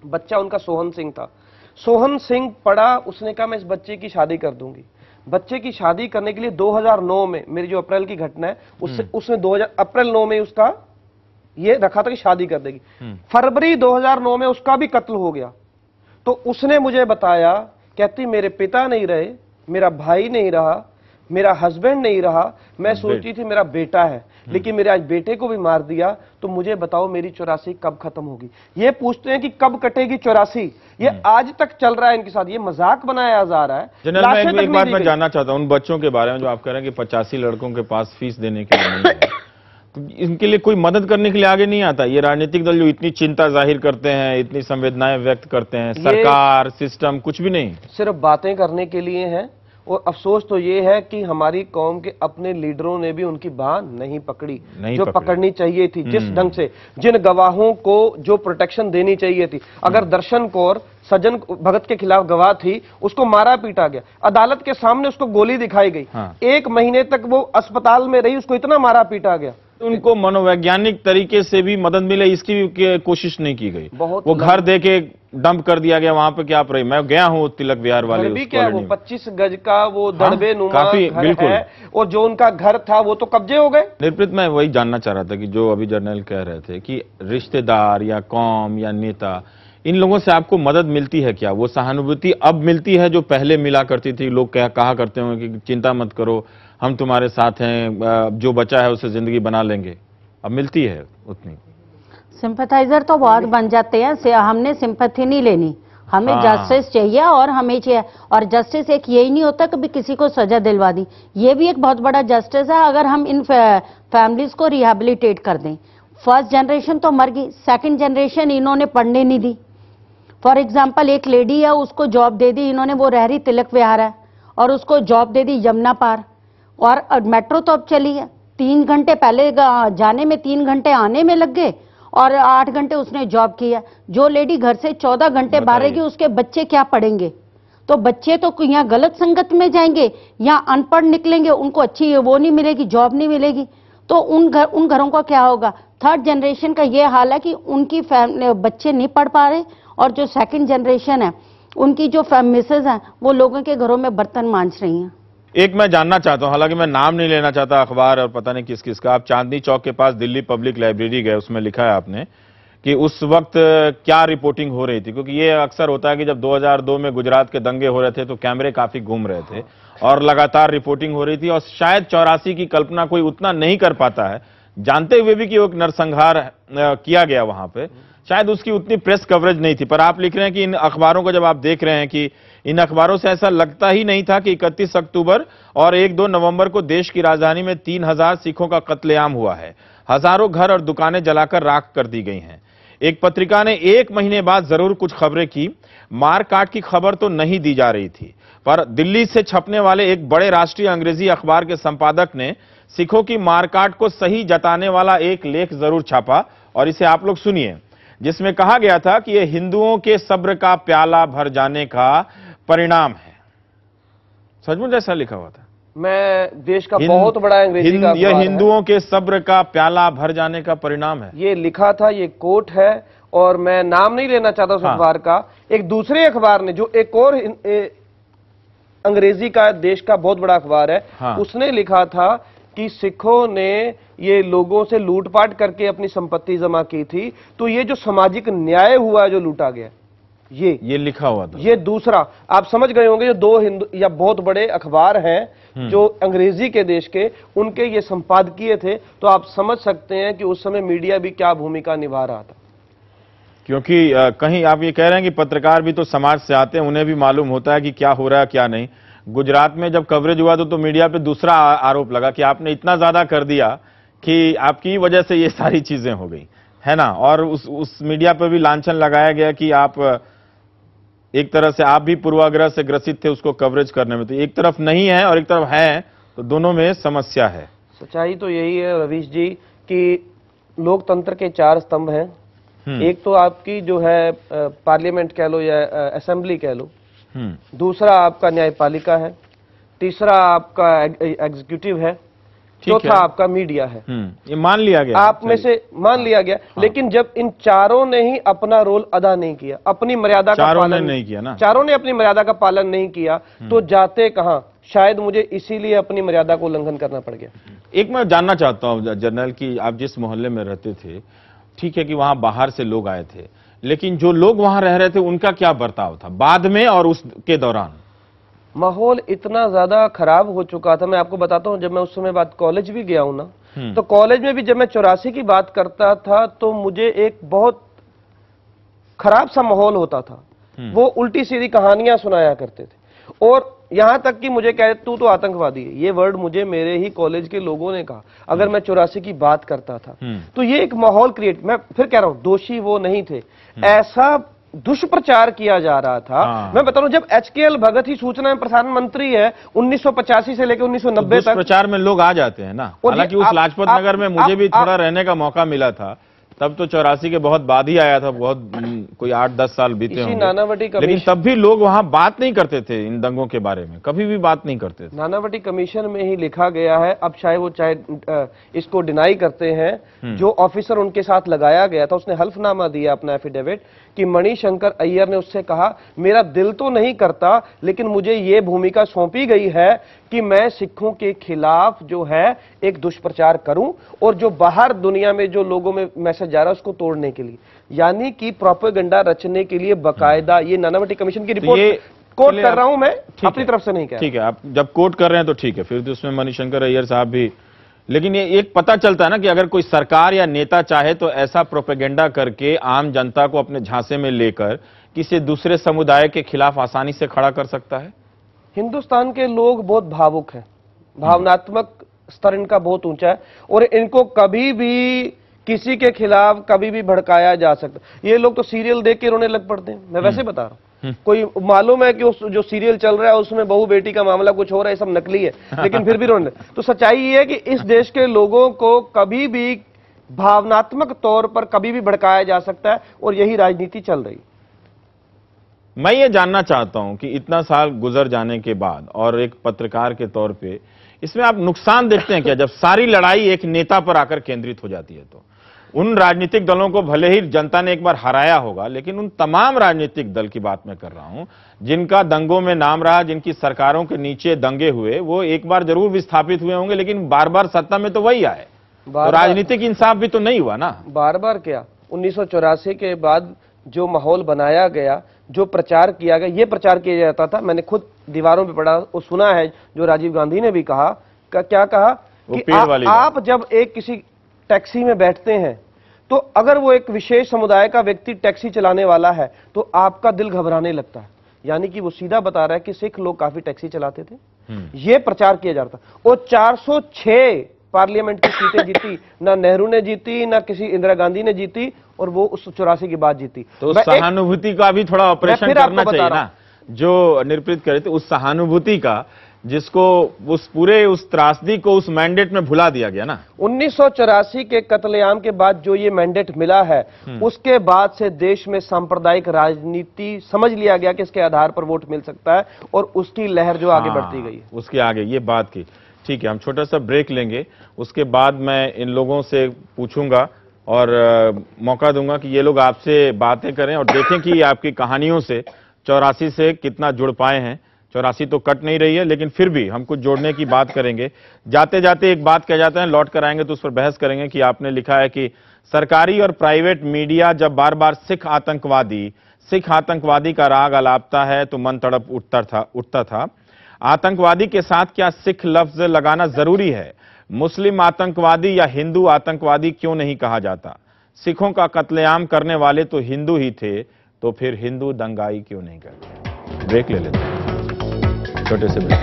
बच्चा उनका सोहन सिंह था। सोहन सिंह पढ़ा, उसने कहा मैं इस बच्चे की शादी कर दूंगी। बच्चे की शादी करने के लिए 2009 में, मेरी जो अप्रैल की घटना है उसने अप्रैल 9 में उसका ये रखा था कि शादी कर देगी। फरवरी 2009 में उसका भी कत्ल हो गया। तो उसने मुझे बताया, कहती मेरे पिता नहीं रहे, मेरा भाई नहीं रहा, मेरा हस्बैंड नहीं रहा, मैं सोचती थी मेरा बेटा है, लेकिन मेरे आज बेटे को भी मार दिया। तो मुझे बताओ मेरी 84 कब खत्म होगी? ये पूछते हैं कि कब कटेगी 84। ये आज तक चल रहा है इनके साथ, ये मजाक बनाया जा रहा है। जनरल, एक बात मैं जानना चाहता हूं उन बच्चों के बारे में जो आप कह रहे हैं कि 85 लड़कों के पास फीस देने के लिए नहीं है, तो इनके लिए कोई मदद करने के लिए आगे नहीं आता? ये राजनीतिक दल जो इतनी चिंता जाहिर करते हैं, इतनी संवेदनाएं व्यक्त करते हैं, सरकार, सिस्टम कुछ भी नहीं, सिर्फ बातें करने के लिए हैं। और अफसोस तो ये है कि हमारी कौम के अपने लीडरों ने भी उनकी बाह नहीं पकड़ी, जो पकड़नी चाहिए थी। जिस ढंग से जिन गवाहों को जो प्रोटेक्शन देनी चाहिए थी, अगर दर्शन कौर सज्जन भगत के खिलाफ गवाह थी, उसको मारा पीटा गया, अदालत के सामने उसको गोली दिखाई गई, 1 महीने तक वो अस्पताल में रही, उसको इतना मारा पीटा गया। उनको मनोवैज्ञानिक तरीके से भी मदद मिले इसकी भी कोशिश नहीं की गई। बहुत वो घर दे के डंप कर दिया गया, वहां पे क्या रही। मैं गया हूँ तिलक विहार वाले भी क्या वो 25 गज का वो हाँ, दड़बे नुमा काफी, घर बिल्कुल। है, और जो उनका घर था वो तो कब्जे हो गए। निर्प्रीत, मैं वही जानना चाह रहा था कि जो अभी जर्नल कह रहे थे कि रिश्तेदार या कौम या नेता, इन लोगों से आपको मदद मिलती है क्या? वो सहानुभूति अब मिलती है जो पहले मिला करती थी? लोग कहा करते होंगे कि चिंता मत करो, हम तुम्हारे साथ हैं, जो बचा है उसे जिंदगी बना लेंगे। अब मिलती है उतनी? सिंपैथाइजर तो बहुत बन जाते हैं। हमने सिंपैथी नहीं लेनी, हमें जस्टिस चाहिए और हमें चाहिए। और जस्टिस एक यही नहीं होता कभी किसी को सजा दिलवा दी, ये भी एक बहुत बड़ा जस्टिस है अगर हम इन फैमिलीज को रिहेबिलिटेट कर दें। फर्स्ट जनरेशन तो मर गई, सेकंड जनरेशन इन्होंने पढ़ने नहीं दी। फॉर एग्जाम्पल एक लेडी है, उसको जॉब दे दी इन्होंने, वो रह रही तिलक विहार है, और उसको जॉब दे दी यमुना पार। और मेट्रो तो अब चली है, 3 घंटे पहले जाने में 3 घंटे आने में लग गए, और 8 घंटे उसने जॉब किया। जो लेडी घर से 14 घंटे बाहर रहेगी, उसके बच्चे क्या पढ़ेंगे? तो बच्चे तो यहाँ गलत संगत में जाएंगे, यहाँ अनपढ़ निकलेंगे, उनको अच्छी वो नहीं मिलेगी, जॉब नहीं मिलेगी। तो उन घरों का क्या होगा? थर्ड जनरेशन का ये हाल है कि उनकी बच्चे नहीं पढ़ पा रहे, और जो सेकंड जनरेशन है उनकी जो मिसेज हैं वो लोगों के घरों में बर्तन मांज रही हैं। एक मैं जानना चाहता हूं, हालांकि मैं नाम नहीं लेना चाहता अखबार और पता नहीं किस किस का, आप चांदनी चौक के पास दिल्ली पब्लिक लाइब्रेरी गए, उसमें लिखा है आपने कि उस वक्त क्या रिपोर्टिंग हो रही थी? क्योंकि ये अक्सर होता है कि जब 2002 में गुजरात के दंगे हो रहे थे तो कैमरे काफी घूम रहे थे और लगातार रिपोर्टिंग हो रही थी, और शायद 84 की कल्पना कोई उतना नहीं कर पाता है, जानते हुए भी कि एक नरसंहार किया गया वहां पे, शायद उसकी उतनी प्रेस कवरेज नहीं थी। पर आप लिख रहे हैं कि इन अखबारों को जब आप देख रहे हैं कि इन अखबारों से ऐसा लगता ही नहीं था कि 31 अक्टूबर और 1-2 नवंबर को देश की राजधानी में 3000 सिखों का कत्लेआम हुआ है। हजारों घर और दुकानें जलाकर राख कर दी गई हैं। एक पत्रिका ने 1 महीने बाद जरूर कुछ खबरें की, मारकाट की खबर तो नहीं दी जा रही थी, पर दिल्ली से छपने वाले एक बड़े राष्ट्रीय अंग्रेजी अखबार के संपादक ने सिखों की मारकाट को सही जताने वाला एक लेख जरूर छापा, और इसे आप लोग सुनिए, जिसमें कहा गया था कि यह हिंदुओं के सब्र का प्याला भर जाने का परिणाम है। सचमुच ऐसा लिखा हुआ था? मैं देश का बहुत बड़ा अंग्रेजी का यह हिंदुओं के सब्र का प्याला भर जाने का परिणाम है, ये लिखा था, ये कोट है, और मैं नाम नहीं लेना चाहता उस अखबार का। एक दूसरे अखबार ने, जो एक और अंग्रेजी का देश का बहुत बड़ा अखबार है, उसने लिखा था कि सिखों ने ये लोगों से लूटपाट करके अपनी संपत्ति जमा की थी, तो ये जो सामाजिक न्याय हुआ है, जो लूटा गया, ये लिखा हुआ था। ये दूसरा, आप समझ गए होंगे, जो 2 हिंदू या बहुत बड़े अखबार हैं जो अंग्रेजी के देश के, उनके ये संपादकीय थे, तो आप समझ सकते हैं कि उस समय मीडिया भी क्या भूमिका निभा रहा था। क्योंकि कहीं आप ये कह रहे हैं कि पत्रकार भी तो समाज से आते हैं, उन्हें भी मालूम होता है कि क्या हो रहा है क्या नहीं। गुजरात में जब कवरेज हुआ तो मीडिया पे दूसरा आरोप लगा कि आपने इतना ज्यादा कर दिया कि आपकी वजह से ये सारी चीजें हो गई, है ना। और उस मीडिया पे भी लांछन लगाया गया कि आप एक तरह से आप भी पूर्वाग्रह से ग्रसित थे उसको कवरेज करने में। तो एक तरफ नहीं है और एक तरफ है, तो दोनों में समस्या है। सच्चाई तो यही है रवीश जी कि लोकतंत्र के 4 स्तंभ हैं। एक तो आपकी जो है पार्लियामेंट कह लो या असेंबली कह लो, दूसरा आपका न्यायपालिका है, तीसरा आपका एग्जीक्यूटिव है, चौथा आपका मीडिया है। ये मान लिया गया, आप में से मान लिया गया। लेकिन जब इन चारों ने ही अपना रोल अदा नहीं किया, अपनी मर्यादा का पालन नहीं किया ना, चारों ने अपनी मर्यादा का पालन नहीं किया, तो जाते कहां? शायद मुझे इसीलिए अपनी मर्यादा को उल्लंघन करना पड़ गया। एक मैं जानना चाहता हूं जनरल की, आप जिस मोहल्ले में रहते थे, ठीक है कि वहां बाहर से लोग आए थे, लेकिन जो लोग वहां रह रहे थे उनका क्या बर्ताव था बाद में और उसके दौरान? माहौल इतना ज्यादा खराब हो चुका था, मैं आपको बताता हूं। जब मैं उस समय बाद कॉलेज भी गया हूं ना, तो कॉलेज में भी जब मैं 84 की बात करता था तो मुझे एक बहुत खराब सा माहौल होता था। वो उल्टी सीधी कहानियां सुनाया करते थे, और यहां तक कि मुझे कह तू तो आतंकवादी है, ये वर्ड मुझे मेरे ही कॉलेज के लोगों ने कहा अगर मैं 84 की बात करता था। तो ये एक माहौल क्रिएट, मैं फिर कह रहा हूं दोषी वो नहीं थे, ऐसा दुष्प्रचार किया जा रहा था। मैं बता रहा हूं, जब HKL भगत ही सूचना एवं प्रसारण मंत्री है 1985 से लेकर 1990 तक, प्रचार में लोग आ जाते हैं ना। हालांकि उस लाजपत नगर में मुझे भी थोड़ा रहने का मौका मिला था, तब तो 84 के बहुत बाद ही आया था, बहुत कोई 8-10 साल बीते इसी होंगे, नानावटी लेकिन कमीशन, तब भी लोग वहां बात नहीं करते थे इन दंगों के बारे में, कभी भी बात नहीं करते थे। नानावटी कमीशन में ही लिखा गया है, अब चाहे इसको डिनाई करते हैं, जो ऑफिसर उनके साथ लगाया गया था उसने हल्फनामा दिया अपना एफिडेविट कि मणिशंकर अय्यर ने उससे कहा मेरा दिल तो नहीं करता लेकिन मुझे ये भूमिका सौंपी गई है कि मैं सिखों के खिलाफ जो है एक दुष्प्रचार करूं और जो बाहर दुनिया में जो लोगों में मैसेज जा रहा है उसको तोड़ने के लिए, यानी कि प्रोपेगेंडा रचने के लिए बकायदा ये नानावटी कमीशन की रिपोर्ट कोट कर रहा हूं मैं, अपनी तरफ से नहीं कह रहा। ठीक है, आप जब कोट कर रहे हैं तो ठीक है, फिर तो उसमें मणिशंकर अय्यर साहब भी, लेकिन ये एक पता चलता है ना कि अगर कोई सरकार या नेता चाहे तो ऐसा प्रोपेगेंडा करके आम जनता को अपने झांसे में लेकर किसी दूसरे समुदाय के खिलाफ आसानी से खड़ा कर सकता है। हिंदुस्तान के लोग बहुत भावुक हैं, भावनात्मक स्तर इनका बहुत ऊंचा है और इनको कभी भी किसी के खिलाफ कभी भी भड़काया जा सकता। ये लोग तो सीरियल देख के रोने लग पड़ते हैं, मैं वैसे बता रहा हूं। कोई मालूम है कि उस जो सीरियल चल रहा है उसमें बहू बेटी का मामला कुछ हो रहा है, सब नकली है, लेकिन फिर भी रोने। तो सच्चाई ये है कि इस देश के लोगों को कभी भी भावनात्मक तौर पर कभी भी भड़काया जा सकता है और यही राजनीति चल रही। मैं ये जानना चाहता हूं कि इतना साल गुजर जाने के बाद और एक पत्रकार के तौर पे इसमें आप नुकसान देखते हैं क्या, जब सारी लड़ाई एक नेता पर आकर केंद्रित हो जाती है? तो उन राजनीतिक दलों को भले ही जनता ने एक बार हराया होगा, लेकिन उन तमाम राजनीतिक दल की बात मैं कर रहा हूं जिनका दंगों में नाम रहा, जिनकी सरकारों के नीचे दंगे हुए, वो एक बार जरूर विस्थापित हुए होंगे, लेकिन बार बार सत्ता में तो वही आए, तो राजनीतिक इंसाफ भी तो नहीं हुआ ना। बार बार क्या, 1984 के बाद जो माहौल बनाया गया, जो प्रचार किया गया, ये प्रचार किया जाता था, मैंने खुद दीवारों पे पढ़ा और सुना है जो राजीव गांधी ने भी कहा, क्या कहा कि आप जब एक किसी टैक्सी में बैठते हैं तो अगर वो एक विशेष समुदाय का व्यक्ति टैक्सी चलाने वाला है तो आपका दिल घबराने लगता है, यानी कि वो सीधा बता रहा है कि सिख लोग काफी टैक्सी चलाते थे। ये प्रचार किया जाता और 406 पार्लियामेंट की सीटें जीती, ना नेहरू ने जीती ना किसी इंदिरा गांधी ने जीती, और वो उस 84 के बाद जीती। तो सहानुभूति का भी थोड़ा ऑपरेशन करना चाहिए ना, जो निरूपित करे थे उस सहानुभूति का, जिसको उस त्रासदी को उस मैंडेट में भुला दिया गया ना। 1984 के कत्लेआम के बाद जो ये मैंडेट मिला है, उसके बाद से देश में सांप्रदायिक राजनीति समझ लिया गया कि इसके आधार पर वोट मिल सकता है और उसकी लहर जो आगे बढ़ती गई है। उसके आगे ये बात की, ठीक है, हम छोटा सा ब्रेक लेंगे, उसके बाद मैं इन लोगों से पूछूंगा और मौका दूंगा कि ये लोग आपसे बातें करें और देखें कि आपकी कहानियों से 84 से कितना जुड़ पाए हैं। 84 तो कट नहीं रही है, लेकिन फिर भी हम कुछ जोड़ने की बात करेंगे। जाते जाते एक बात कह जाते हैं, लौट कर आएंगे तो उस पर बहस करेंगे कि आपने लिखा है कि सरकारी और प्राइवेट मीडिया जब बार बार सिख आतंकवादी का राग अलापता है तो मन तड़प उठता था। आतंकवादी के साथ क्या सिख लफ्ज लगाना जरूरी है? मुस्लिम आतंकवादी या हिंदू आतंकवादी क्यों नहीं कहा जाता? सिखों का कत्लेआम करने वाले तो हिंदू ही थे, तो फिर हिंदू दंगाई क्यों नहीं करते? ब्रेक ले लेते हैं, छोटे से ब्रेक।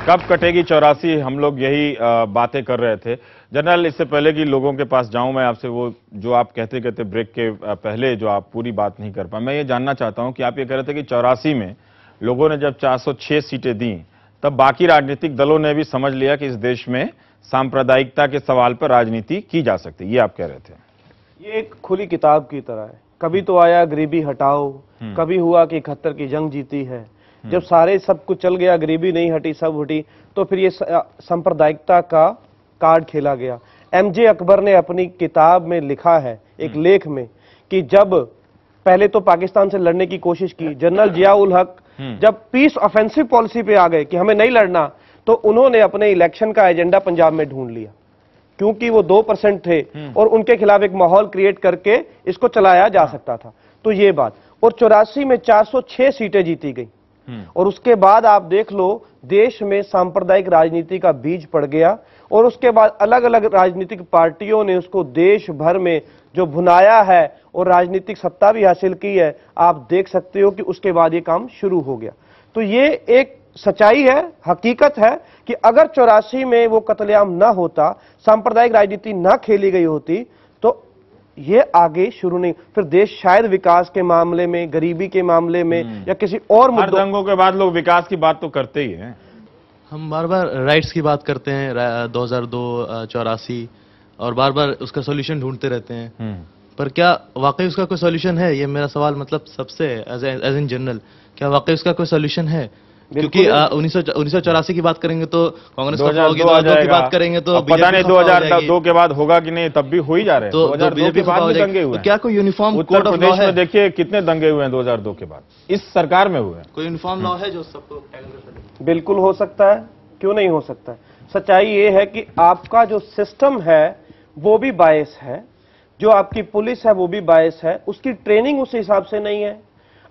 कब कटेगी 84, हम लोग यही बातें कर रहे थे। जनरल, इससे पहले कि लोगों के पास जाऊं मैं आपसे, वो जो आप कहते ब्रेक के पहले जो आप पूरी बात नहीं कर पाए, मैं ये जानना चाहता हूं कि आप ये कह रहे थे कि 84 में लोगों ने जब 406 सीटें दी तब बाकी राजनीतिक दलों ने भी समझ लिया कि इस देश में सांप्रदायिकता के सवाल पर राजनीति की जा सकती है, ये आप कह रहे थे। ये एक खुली किताब की तरह है, कभी तो आया गरीबी हटाओ, कभी हुआ कि 71 की जंग जीती है। जब सारे सब कुछ चल गया, गरीबी नहीं हटी, सब हटी, तो फिर ये सांप्रदायिकता का कार्ड खेला गया। एमजे अकबर ने अपनी किताब में लिखा है, एक लेख में, कि जब पहले तो पाकिस्तान से लड़ने की कोशिश की, जनरल जियाउल हक जब पीस ऑफेंसिव पॉलिसी पे आ गए कि हमें नहीं लड़ना, तो उन्होंने अपने इलेक्शन का एजेंडा पंजाब में ढूंढ लिया, क्योंकि वो 2% थे और उनके खिलाफ एक माहौल क्रिएट करके इसको चलाया जा सकता था। तो ये बात, और 84 में 406 सीटें जीती गई, और उसके बाद आप देख लो देश में सांप्रदायिक राजनीति का बीज पड़ गया, और उसके बाद अलग अलग राजनीतिक पार्टियों ने उसको देश भर में जो भुनाया है और राजनीतिक सत्ता भी हासिल की है। आप देख सकते हो कि उसके बाद ये काम शुरू हो गया। तो ये एक सच्चाई है, हकीकत है कि अगर 84 में वो कत्लेआम ना होता, सांप्रदायिक राजनीति ना खेली गई होती, तो ये आगे शुरू नहीं, फिर देश शायद विकास के मामले में, गरीबी के मामले में या किसी और हर मुद्दों दंगों के बाद लोग विकास की बात तो करते ही हैं। हम बार बार राइट्स की बात करते हैं, 2002, 84, और बार बार उसका सॉल्यूशन ढूंढते रहते हैं, पर क्या वाकई उसका कोई सॉल्यूशन है? ये मेरा सवाल मतलब सबसे एज इन जनरल, क्या वाकई उसका कोई सॉल्यूशन है? क्योंकि 1984 की बात करेंगे तो कांग्रेस का होगी, 2002 की बात करेंगे तो पता नहीं 2002 के बाद होगा कि नहीं, तब भी हो ही जा रहे हैं। तो 2002 के बाद भी दंगे हुए हैं। क्या कोई यूनिफॉर्म उत्तर प्रदेश में देखिए कितने दंगे हुए हैं 2002 के बाद, इस सरकार में हुए हैं। कोई यूनिफॉर्म लॉ है जो सबको टैकल कर सके? बिल्कुल हो सकता है, क्यों नहीं हो सकता है। सच्चाई ये है कि आपका जो सिस्टम है वो भी बायस है, जो आपकी पुलिस है वो भी बायस है, उसकी ट्रेनिंग उस हिसाब से नहीं है,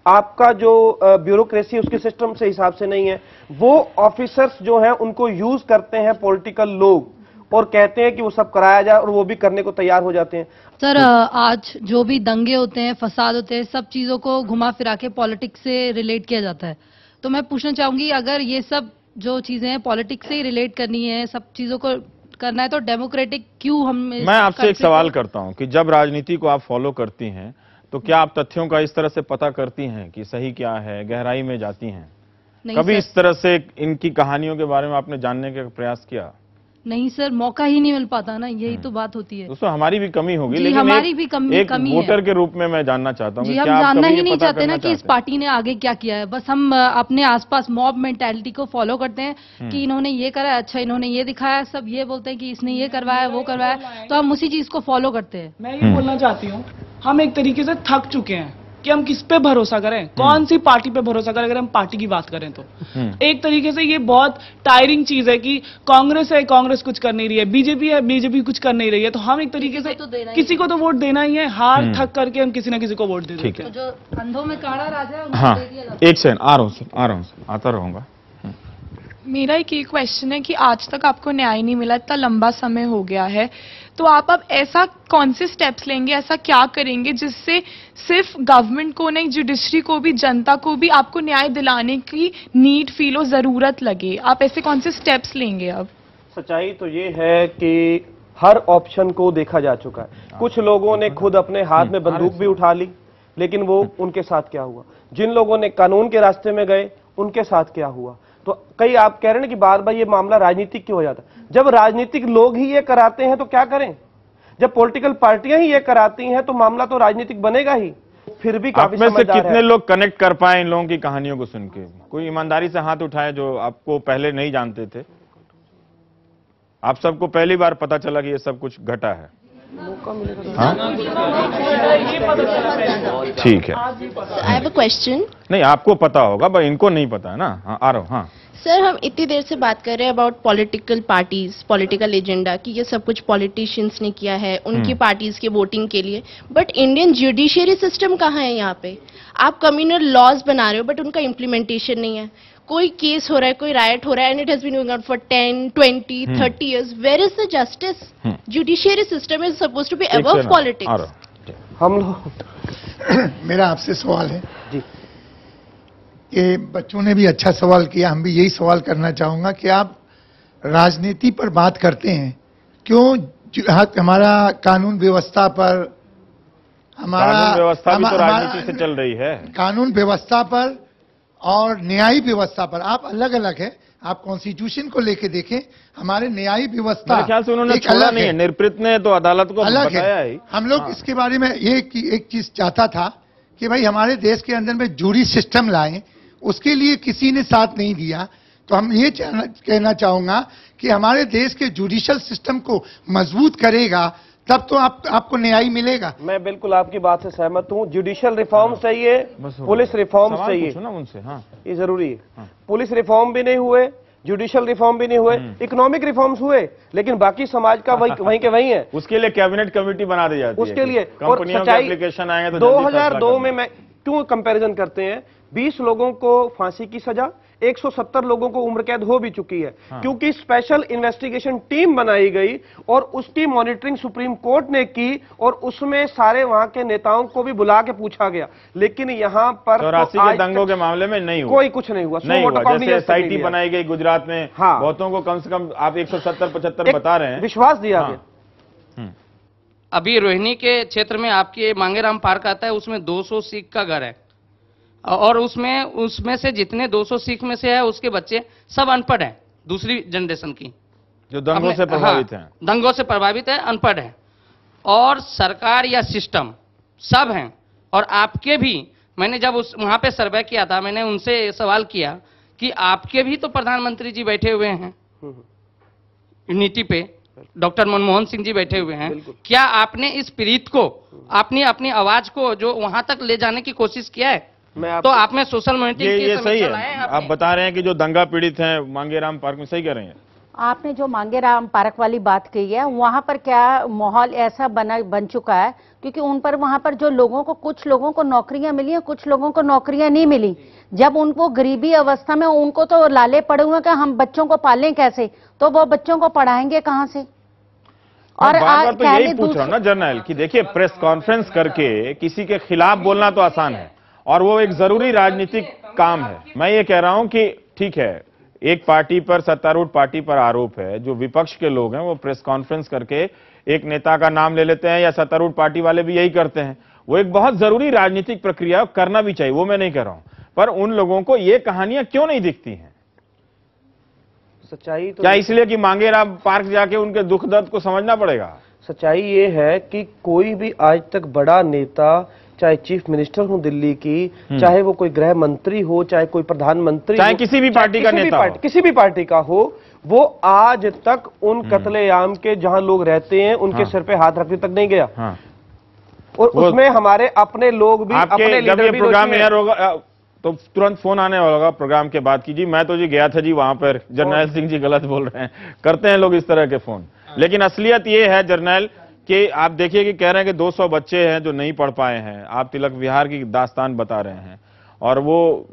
आपका जो ब्यूरोक्रेसी उसके सिस्टम से हिसाब से नहीं है। वो ऑफिसर्स जो हैं उनको यूज करते हैं पॉलिटिकल लोग और कहते हैं कि वो सब कराया जाए और वो भी करने को तैयार हो जाते हैं। सर, आज जो भी दंगे होते हैं, फसाद होते हैं, सब चीजों को घुमा फिरा के पॉलिटिक्स से रिलेट किया जाता है। तो मैं पूछना चाहूंगी, अगर ये सब जो चीजें हैं पॉलिटिक्स से ही रिलेट करनी है, सब चीजों को करना है, तो डेमोक्रेटिक क्यों हम? मैं आपसे एक सवाल करता हूं कि जब राजनीति को आप फॉलो करती हैं तो क्या आप तथ्यों का इस तरह से पता करती हैं कि सही क्या है, गहराई में जाती हैं? कभी इस तरह से इनकी कहानियों के बारे में आपने जानने का प्रयास किया? नहीं सर, मौका ही नहीं मिल पाता ना, यही तो बात होती है। दोस्तों हमारी भी कमी होगी, जी, लेकिन हमारी भी कमी एक वोटर के रूप में मैं जानना चाहता हूँ जी, कि हम क्या आप जानना कभी ही ये नहीं पता चाहते ना करना कि इस चाहते हैं? पार्टी ने आगे क्या किया है। बस हम अपने आसपास मॉब मेंटालिटी को फॉलो करते हैं कि इन्होंने ये करा, अच्छा इन्होंने ये दिखाया, सब ये बोलते हैं कि इसने ये करवाया, वो करवाया, तो हम उसी चीज को फॉलो करते हैं। मैं ये बोलना चाहती हूँ, हम एक तरीके से थक चुके हैं कि हम किस पे भरोसा करें, कौन सी पार्टी पे भरोसा करें। अगर हम पार्टी की बात करें तो एक तरीके से ये बहुत टायरिंग चीज है कि कांग्रेस है, कांग्रेस कुछ कर नहीं रही है, बीजेपी है, बीजेपी कुछ कर नहीं रही है, तो हम एक तरीके से किसी को तो वोट देना ही है। हार थक करके हम किसी ना किसी को वोट दे देते हैं। तो जो अंधों में काड़ा राजा है, हाँ, एक सेकंड, आ रहा हूँ आता रहूंगा। मेरा एक ये क्वेश्चन है कि आज तक आपको न्याय नहीं मिला, इतना लंबा समय हो गया है, तो आप अब ऐसा कौन से स्टेप्स लेंगे, ऐसा क्या करेंगे जिससे सिर्फ गवर्नमेंट को नहीं, जुडिशरी को भी, जनता को भी आपको न्याय दिलाने की नीड फील हो, जरूरत लगे? आप ऐसे कौन से स्टेप्स लेंगे अब? सच्चाई तो ये है कि हर ऑप्शन को देखा जा चुका है। कुछ लोगों ने खुद अपने हाथ में बंदूक भी उठा ली, लेकिन वो उनके साथ क्या हुआ? जिन लोगों ने कानून के रास्ते में गए उनके साथ क्या हुआ? तो कई आप कह रहे हैं कि बार बार ये मामला राजनीतिक क्यों हो जाता है? जब राजनीतिक लोग ही ये कराते हैं तो क्या करें? जब पॉलिटिकल पार्टियां ही ये कराती हैं तो मामला तो राजनीतिक बनेगा ही। फिर भी काफी आप में से समझदार कितने है। लोग कनेक्ट कर पाए इन लोगों की कहानियों को सुन के? कोई ईमानदारी से हाथ उठाए जो आपको पहले नहीं जानते थे। आप सबको पहली बार पता चला कि ये सब कुछ घटा है। हाँ? ठीक है। I have a question. नहीं, आपको पता होगा, पर इनको नहीं पता है ना। हाँ, आ रहा हूँ। हाँ सर, हम इतनी देर से बात कर रहे हैं about political parties, political agenda, कि ये सब कुछ पॉलिटिशियंस ने किया है उनकी पार्टीज के वोटिंग के लिए, बट इंडियन जुडिशियरी सिस्टम कहाँ है यहाँ पे? आप कम्युनल लॉज बना रहे हो बट उनका इम्प्लीमेंटेशन नहीं है। कोई केस हो रहा है, कोई राइट हो रहा है, and it has been going on for 10, 20, 30 years. Where is the justice? Judiciary system is suppose to be above politics. हम लोग मेरा आपसे सवाल है जी। कि बच्चों ने भी अच्छा सवाल किया, हम भी यही सवाल करना चाहूंगा कि आप राजनीति पर बात करते हैं, क्यों हमारा कानून व्यवस्था पर, हमारा कानून व्यवस्था भी तो राजनीति से चल रही है। कानून व्यवस्था पर और न्यायिक व्यवस्था पर आप अलग अलग है। आप कॉन्स्टिट्यूशन को लेके देखें, हमारे न्यायिक व्यवस्था मेरे ख्याल से उन्होंने एक छोड़ा अलग नहीं है, निरप्रित ने तो अदालत को अलग बताया है। ही। हम लोग इसके बारे में ये एक चीज चाहता था कि भाई हमारे देश के अंदर में जूरी सिस्टम लाएं, उसके लिए किसी ने साथ नहीं दिया। तो हम ये कहना चाहूंगा कि हमारे देश के जुडिशियल सिस्टम को मजबूत करेगा तब तो आपको न्याय मिलेगा। मैं बिल्कुल आपकी बात से सहमत हूँ। जुडिशियल रिफॉर्म चाहिए, पुलिस रिफॉर्म चाहिए, ना उनसे। हाँ, ये जरूरी है। पुलिस रिफॉर्म भी नहीं हुए, जुडिशियल रिफॉर्म भी नहीं हुए, इकोनॉमिक रिफॉर्म्स हुए, लेकिन बाकी समाज का वहीं के वहीं है। उसके लिए कैबिनेट कमेटी बना दी जाती है। उसके लिए कंपनियों के एप्लीकेशन आएंगे तो 2002 में मैं क्यों कंपैरिजन करते हैं, 20 लोगों को फांसी की सजा, 170 लोगों को उम्र कैद हो भी चुकी है। क्योंकि स्पेशल इन्वेस्टिगेशन टीम बनाई गई और उसकी मॉनिटरिंग सुप्रीम कोर्ट ने की और उसमें सारे वहां के नेताओं को भी बुला के पूछा गया। लेकिन यहां पर 84 के दंगों के मामले में नहीं हुआ, कोई कुछ नहीं हुआ। नहीं हुआ। जैसे एसआईटी बनाई गई गुजरात में, बहुतों को कम से कम आप 170-75 बता रहे हैं, विश्वास दिया गया। अभी रोहिणी के क्षेत्र में आपके मांगेराम पार्क आता है, उसमें 200 सिख का घर है और उसमें से जितने 200 सिख में से है उसके बच्चे सब अनपढ़ हैं, दूसरी जनरेशन की, जो दंगों से प्रभावित हैं। दंगों से प्रभावित है, अनपढ़ है। और सरकार या सिस्टम सब हैं। और आपके भी, मैंने जब वहां पे सर्वे किया था, मैंने उनसे सवाल किया कि आपके भी तो प्रधानमंत्री जी बैठे हुए हैं नीति पे, डॉक्टर मनमोहन सिंह जी बैठे हुए हैं, क्या आपने इस पीड़ित को अपनी आवाज को जो वहां तक ले जाने की कोशिश किया है? तो आप में सोशल मीडिया ये सही है। आप बता रहे हैं कि जो दंगा पीड़ित हैं मांगेराम पार्क में, सही कह रहे हैं। आपने जो मांगेराम पार्क वाली बात कही है, वहां पर क्या माहौल ऐसा बन चुका है, क्योंकि उन पर वहां पर जो लोगों को, कुछ लोगों को नौकरियां मिली हैं, कुछ लोगों को नौकरियां नहीं मिली। जब उनको गरीबी अवस्था में, उनको तो लाले पड़े हुए कि हम बच्चों को पालें कैसे, तो वो बच्चों को पढ़ाएंगे कहां से? और बार-बार तो यही पूछ रहा हूं ना जनरल, कि देखिए प्रेस कॉन्फ्रेंस करके किसी के खिलाफ बोलना तो आसान है और वो एक जरूरी राजनीतिक काम है। मैं ये कह रहा हूं कि ठीक है, एक पार्टी पर, सत्तारूढ़ पार्टी पर आरोप है, जो विपक्ष के लोग हैं वो प्रेस कॉन्फ्रेंस करके एक नेता का नाम ले लेते हैं, या सत्तारूढ़ पार्टी वाले भी यही करते हैं। वो एक बहुत जरूरी राजनीतिक प्रक्रिया, करना भी चाहिए, वो मैं नहीं कह रहा हूं, पर उन लोगों को ये कहानियां क्यों नहीं दिखती हैं? सच्चाई तो क्या इसलिए कि मांगेराम पार्क जाके उनके दुख दर्द को समझना पड़ेगा? सच्चाई ये है कि कोई भी आज तक बड़ा नेता, चाहे चीफ मिनिस्टर हो दिल्ली की, चाहे वो कोई गृह मंत्री हो, चाहे कोई प्रधानमंत्री, चाहे किसी भी पार्टी का नेता हो, किसी भी पार्टी का हो, वो आज तक उन कत्लेआम के जहां लोग रहते हैं उनके सिर पे हाथ रखने तक नहीं गया। और उसमें हमारे अपने लोग भी, अपने लीडर भी प्रोग्राम एयर होगा तो तुरंत फोन आने वाला होगा प्रोग्राम के बाद की जी मैं तो जी गया था जी वहां पर, जर्नैल सिंह जी गलत बोल रहे हैं, करते हैं लोग इस तरह के फोन। लेकिन असलियत ये है जर्नैल कि आप देखिए कि कह रहे हैं कि 200 बच्चे हैं जो नहीं पढ़ पाए हैं, आप तिलक विहार की दास्तान बता रहे हैं, और वो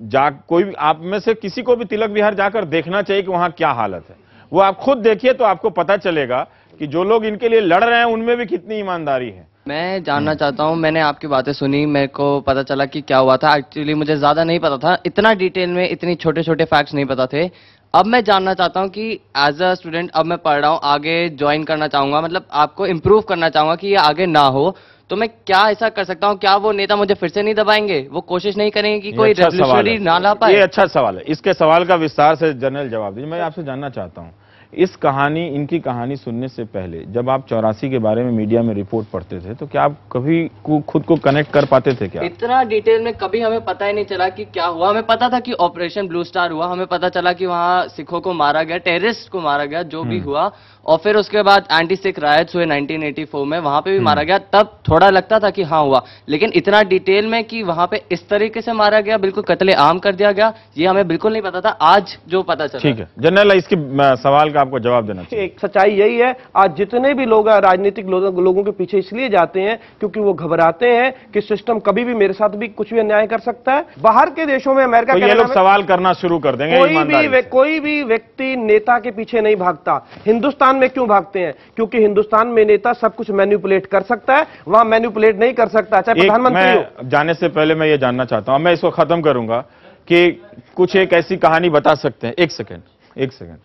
कोई आप में से किसी को भी तिलक विहार जाकर देखना चाहिए कि वहां क्या हालत है। वो आप खुद देखिए तो आपको पता चलेगा कि जो लोग इनके लिए लड़ रहे हैं उनमें भी कितनी ईमानदारी है। मैं जानना चाहता हूं, मैंने आपकी बातें सुनी, मेरे को पता चला कि क्या हुआ था। एक्चुअली मुझे ज्यादा नहीं पता था, इतना डिटेल में इतने छोटे छोटे फैक्ट्स नहीं पता थे। अब मैं जानना चाहता हूं कि एज अ स्टूडेंट अब मैं पढ़ रहा हूं, आगे ज्वाइन करना चाहूंगा, मतलब आपको इम्प्रूव करना चाहूंगा कि ये आगे ना हो, तो मैं क्या ऐसा कर सकता हूं? क्या वो नेता मुझे फिर से नहीं दबाएंगे? वो कोशिश नहीं करेंगे कि कोई रेवोल्यूशनरी ना ला पाए? ये अच्छा सवाल है, इसके सवाल का विस्तार से जनरल जवाब दीजिए। मैं आपसे जानना चाहता हूं, इस कहानी, इनकी कहानी सुनने से पहले जब आप 84 के बारे में मीडिया में रिपोर्ट पढ़ते थे तो क्या आप कभी खुद को कनेक्ट कर पाते थे क्या? इतना डिटेल में कभी हमें पता ही नहीं चला कि क्या हुआ। हमें पता था कि ऑपरेशन ब्लू स्टार हुआ, हमें पता चला कि वहाँ सिखों को मारा गया, टेररिस्ट को मारा गया, जो भी हुआ, और फिर उसके बाद एंटी सिख रायट्स हुए 1984 में, वहां पे भी मारा गया। तब थोड़ा लगता था कि हाँ हुआ, लेकिन इतना डिटेल में कि वहां पे इस तरीके से मारा गया, बिल्कुल कत्ले आम कर दिया गया, ये हमें बिल्कुल नहीं पता था। आज जो पता चला। ठीक है जनरल, इसके सवाल का आपको जवाब देना चाहिए। एक सच्चाई यही है, आज जितने भी लोग राजनीतिक लोगों के पीछे इसलिए जाते हैं क्योंकि वो घबराते हैं कि सिस्टम कभी भी मेरे साथ भी कुछ भी अन्याय कर सकता है। बाहर के देशों में, अमेरिका तो ये लोग सवाल करना शुरू कर देंगे। कोई भी व्यक्ति नेता के पीछे नहीं भागता। हिंदुस्तान में क्यों भागते हैं? क्योंकि हिंदुस्तान में नेता सब कुछ मैनिपुलेट कर सकता है, वहां मैनिपुलेट नहीं कर सकता, चाहे प्रधानमंत्री हो। जाने से पहले मैं ये जानना चाहता हूं, मैं इसको खत्म करूंगा, कि कुछ एक ऐसी कहानी बता सकते हैं, एक सेकंड,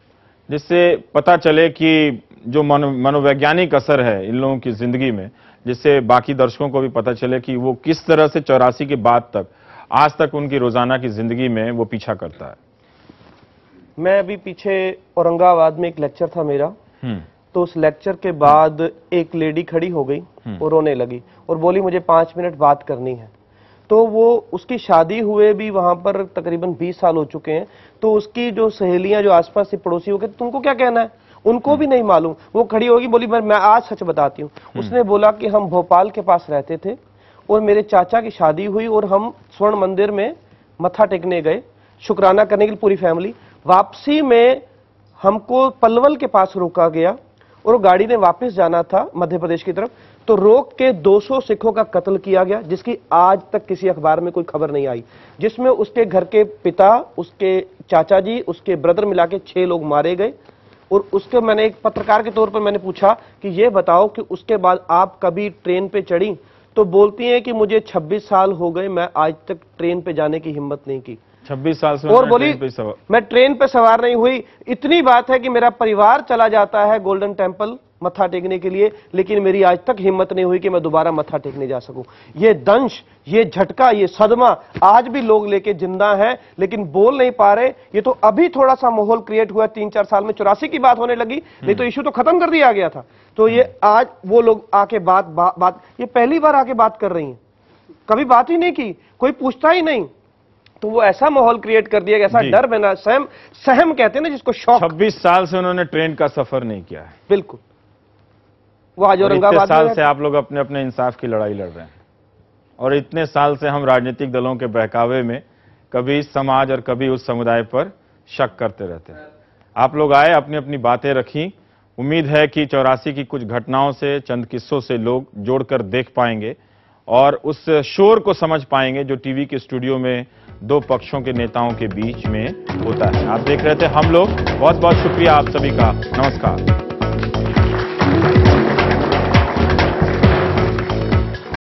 जिससे पता चले कि जो मनोवैज्ञानिक असर है इन लोगों की जिंदगी में, जिससे बाकी दर्शकों को भी पता चले कि वो किस तरह से 84 के बाद तक आज तक उनकी रोजाना की जिंदगी में वो पीछा करता है। मैं अभी पीछे औरंगाबाद में एक लेक्चर था मेरा, तो उस लेक्चर के बाद एक लेडी खड़ी हो गई और रोने लगी और बोली मुझे 5 मिनट बात करनी है। तो वो, उसकी शादी हुए भी वहां पर तकरीबन 20 साल हो चुके हैं, तो उसकी जो सहेलियां, जो आसपास से पड़ोसी हो गए, तुमको क्या कहना है? उनको भी नहीं मालूम। वो खड़ी होगी, बोली मैं आज सच बताती हूँ। उसने बोला कि हम भोपाल के पास रहते थे और मेरे चाचा की शादी हुई और हम स्वर्ण मंदिर में मत्था टेकने गए, शुक्राना करने के लिए पूरी फैमिली। वापसी में हमको पलवल के पास रोका गया और गाड़ी ने वापस जाना था मध्य प्रदेश की तरफ, तो रोक के 200 सिखों का कत्ल किया गया, जिसकी आज तक किसी अखबार में कोई खबर नहीं आई, जिसमें उसके घर के पिता, उसके चाचा जी, उसके ब्रदर मिला के 6 लोग मारे गए। और उसके, मैंने एक पत्रकार के तौर पर मैंने पूछा कि ये बताओ कि उसके बाद आप कभी ट्रेन पे चढ़ी? तो बोलती हैं कि मुझे 26 साल हो गए, मैं आज तक ट्रेन पे जाने की हिम्मत नहीं की। 26 साल से और बोली मैं ट्रेन पे सवार नहीं हुई। इतनी बात है कि मेरा परिवार चला जाता है गोल्डन टेम्पल मत्था टेकने के लिए, लेकिन मेरी आज तक हिम्मत नहीं हुई कि मैं दोबारा मत्था टेकने जा सकूं। ये दंश, ये झटका, ये सदमा आज भी लोग लेके जिंदा हैं, लेकिन बोल नहीं पा रहे। ये तो अभी थोड़ा सा माहौल क्रिएट हुआ 3-4 साल में, 84 की बात होने लगी, नहीं तो इशू तो खत्म कर दिया गया था। तो ये आज वो लोग आके बात ये पहली बार आके बात कर रही हैं, कभी बात ही नहीं की, कोई पूछता ही नहीं। तो वो ऐसा माहौल क्रिएट कर दिया, ऐसा डर बना, सहम कहते हैं ना जिसको, शौक। 26 साल से उन्होंने ट्रेन का सफर नहीं किया है। बिल्कुल। वो आज और औरंगाबाद साल से आप लोग अपने अपने इंसाफ की लड़ाई लड़ रहे हैं, और इतने साल से हम राजनीतिक दलों के बहकावे में कभी इस समाज और कभी उस समुदाय पर शक करते रहते हैं। आप लोग आए, अपनी अपनी बातें रखी। उम्मीद है कि 84 की कुछ घटनाओं से, चंद किस्सों से लोग जोड़कर देख पाएंगे और उस शोर को समझ पाएंगे जो टीवी के स्टूडियो में दो पक्षों के नेताओं के बीच में होता है। आप देख रहे थे हम लोग। बहुत बहुत शुक्रिया आप सभी का। नमस्कार।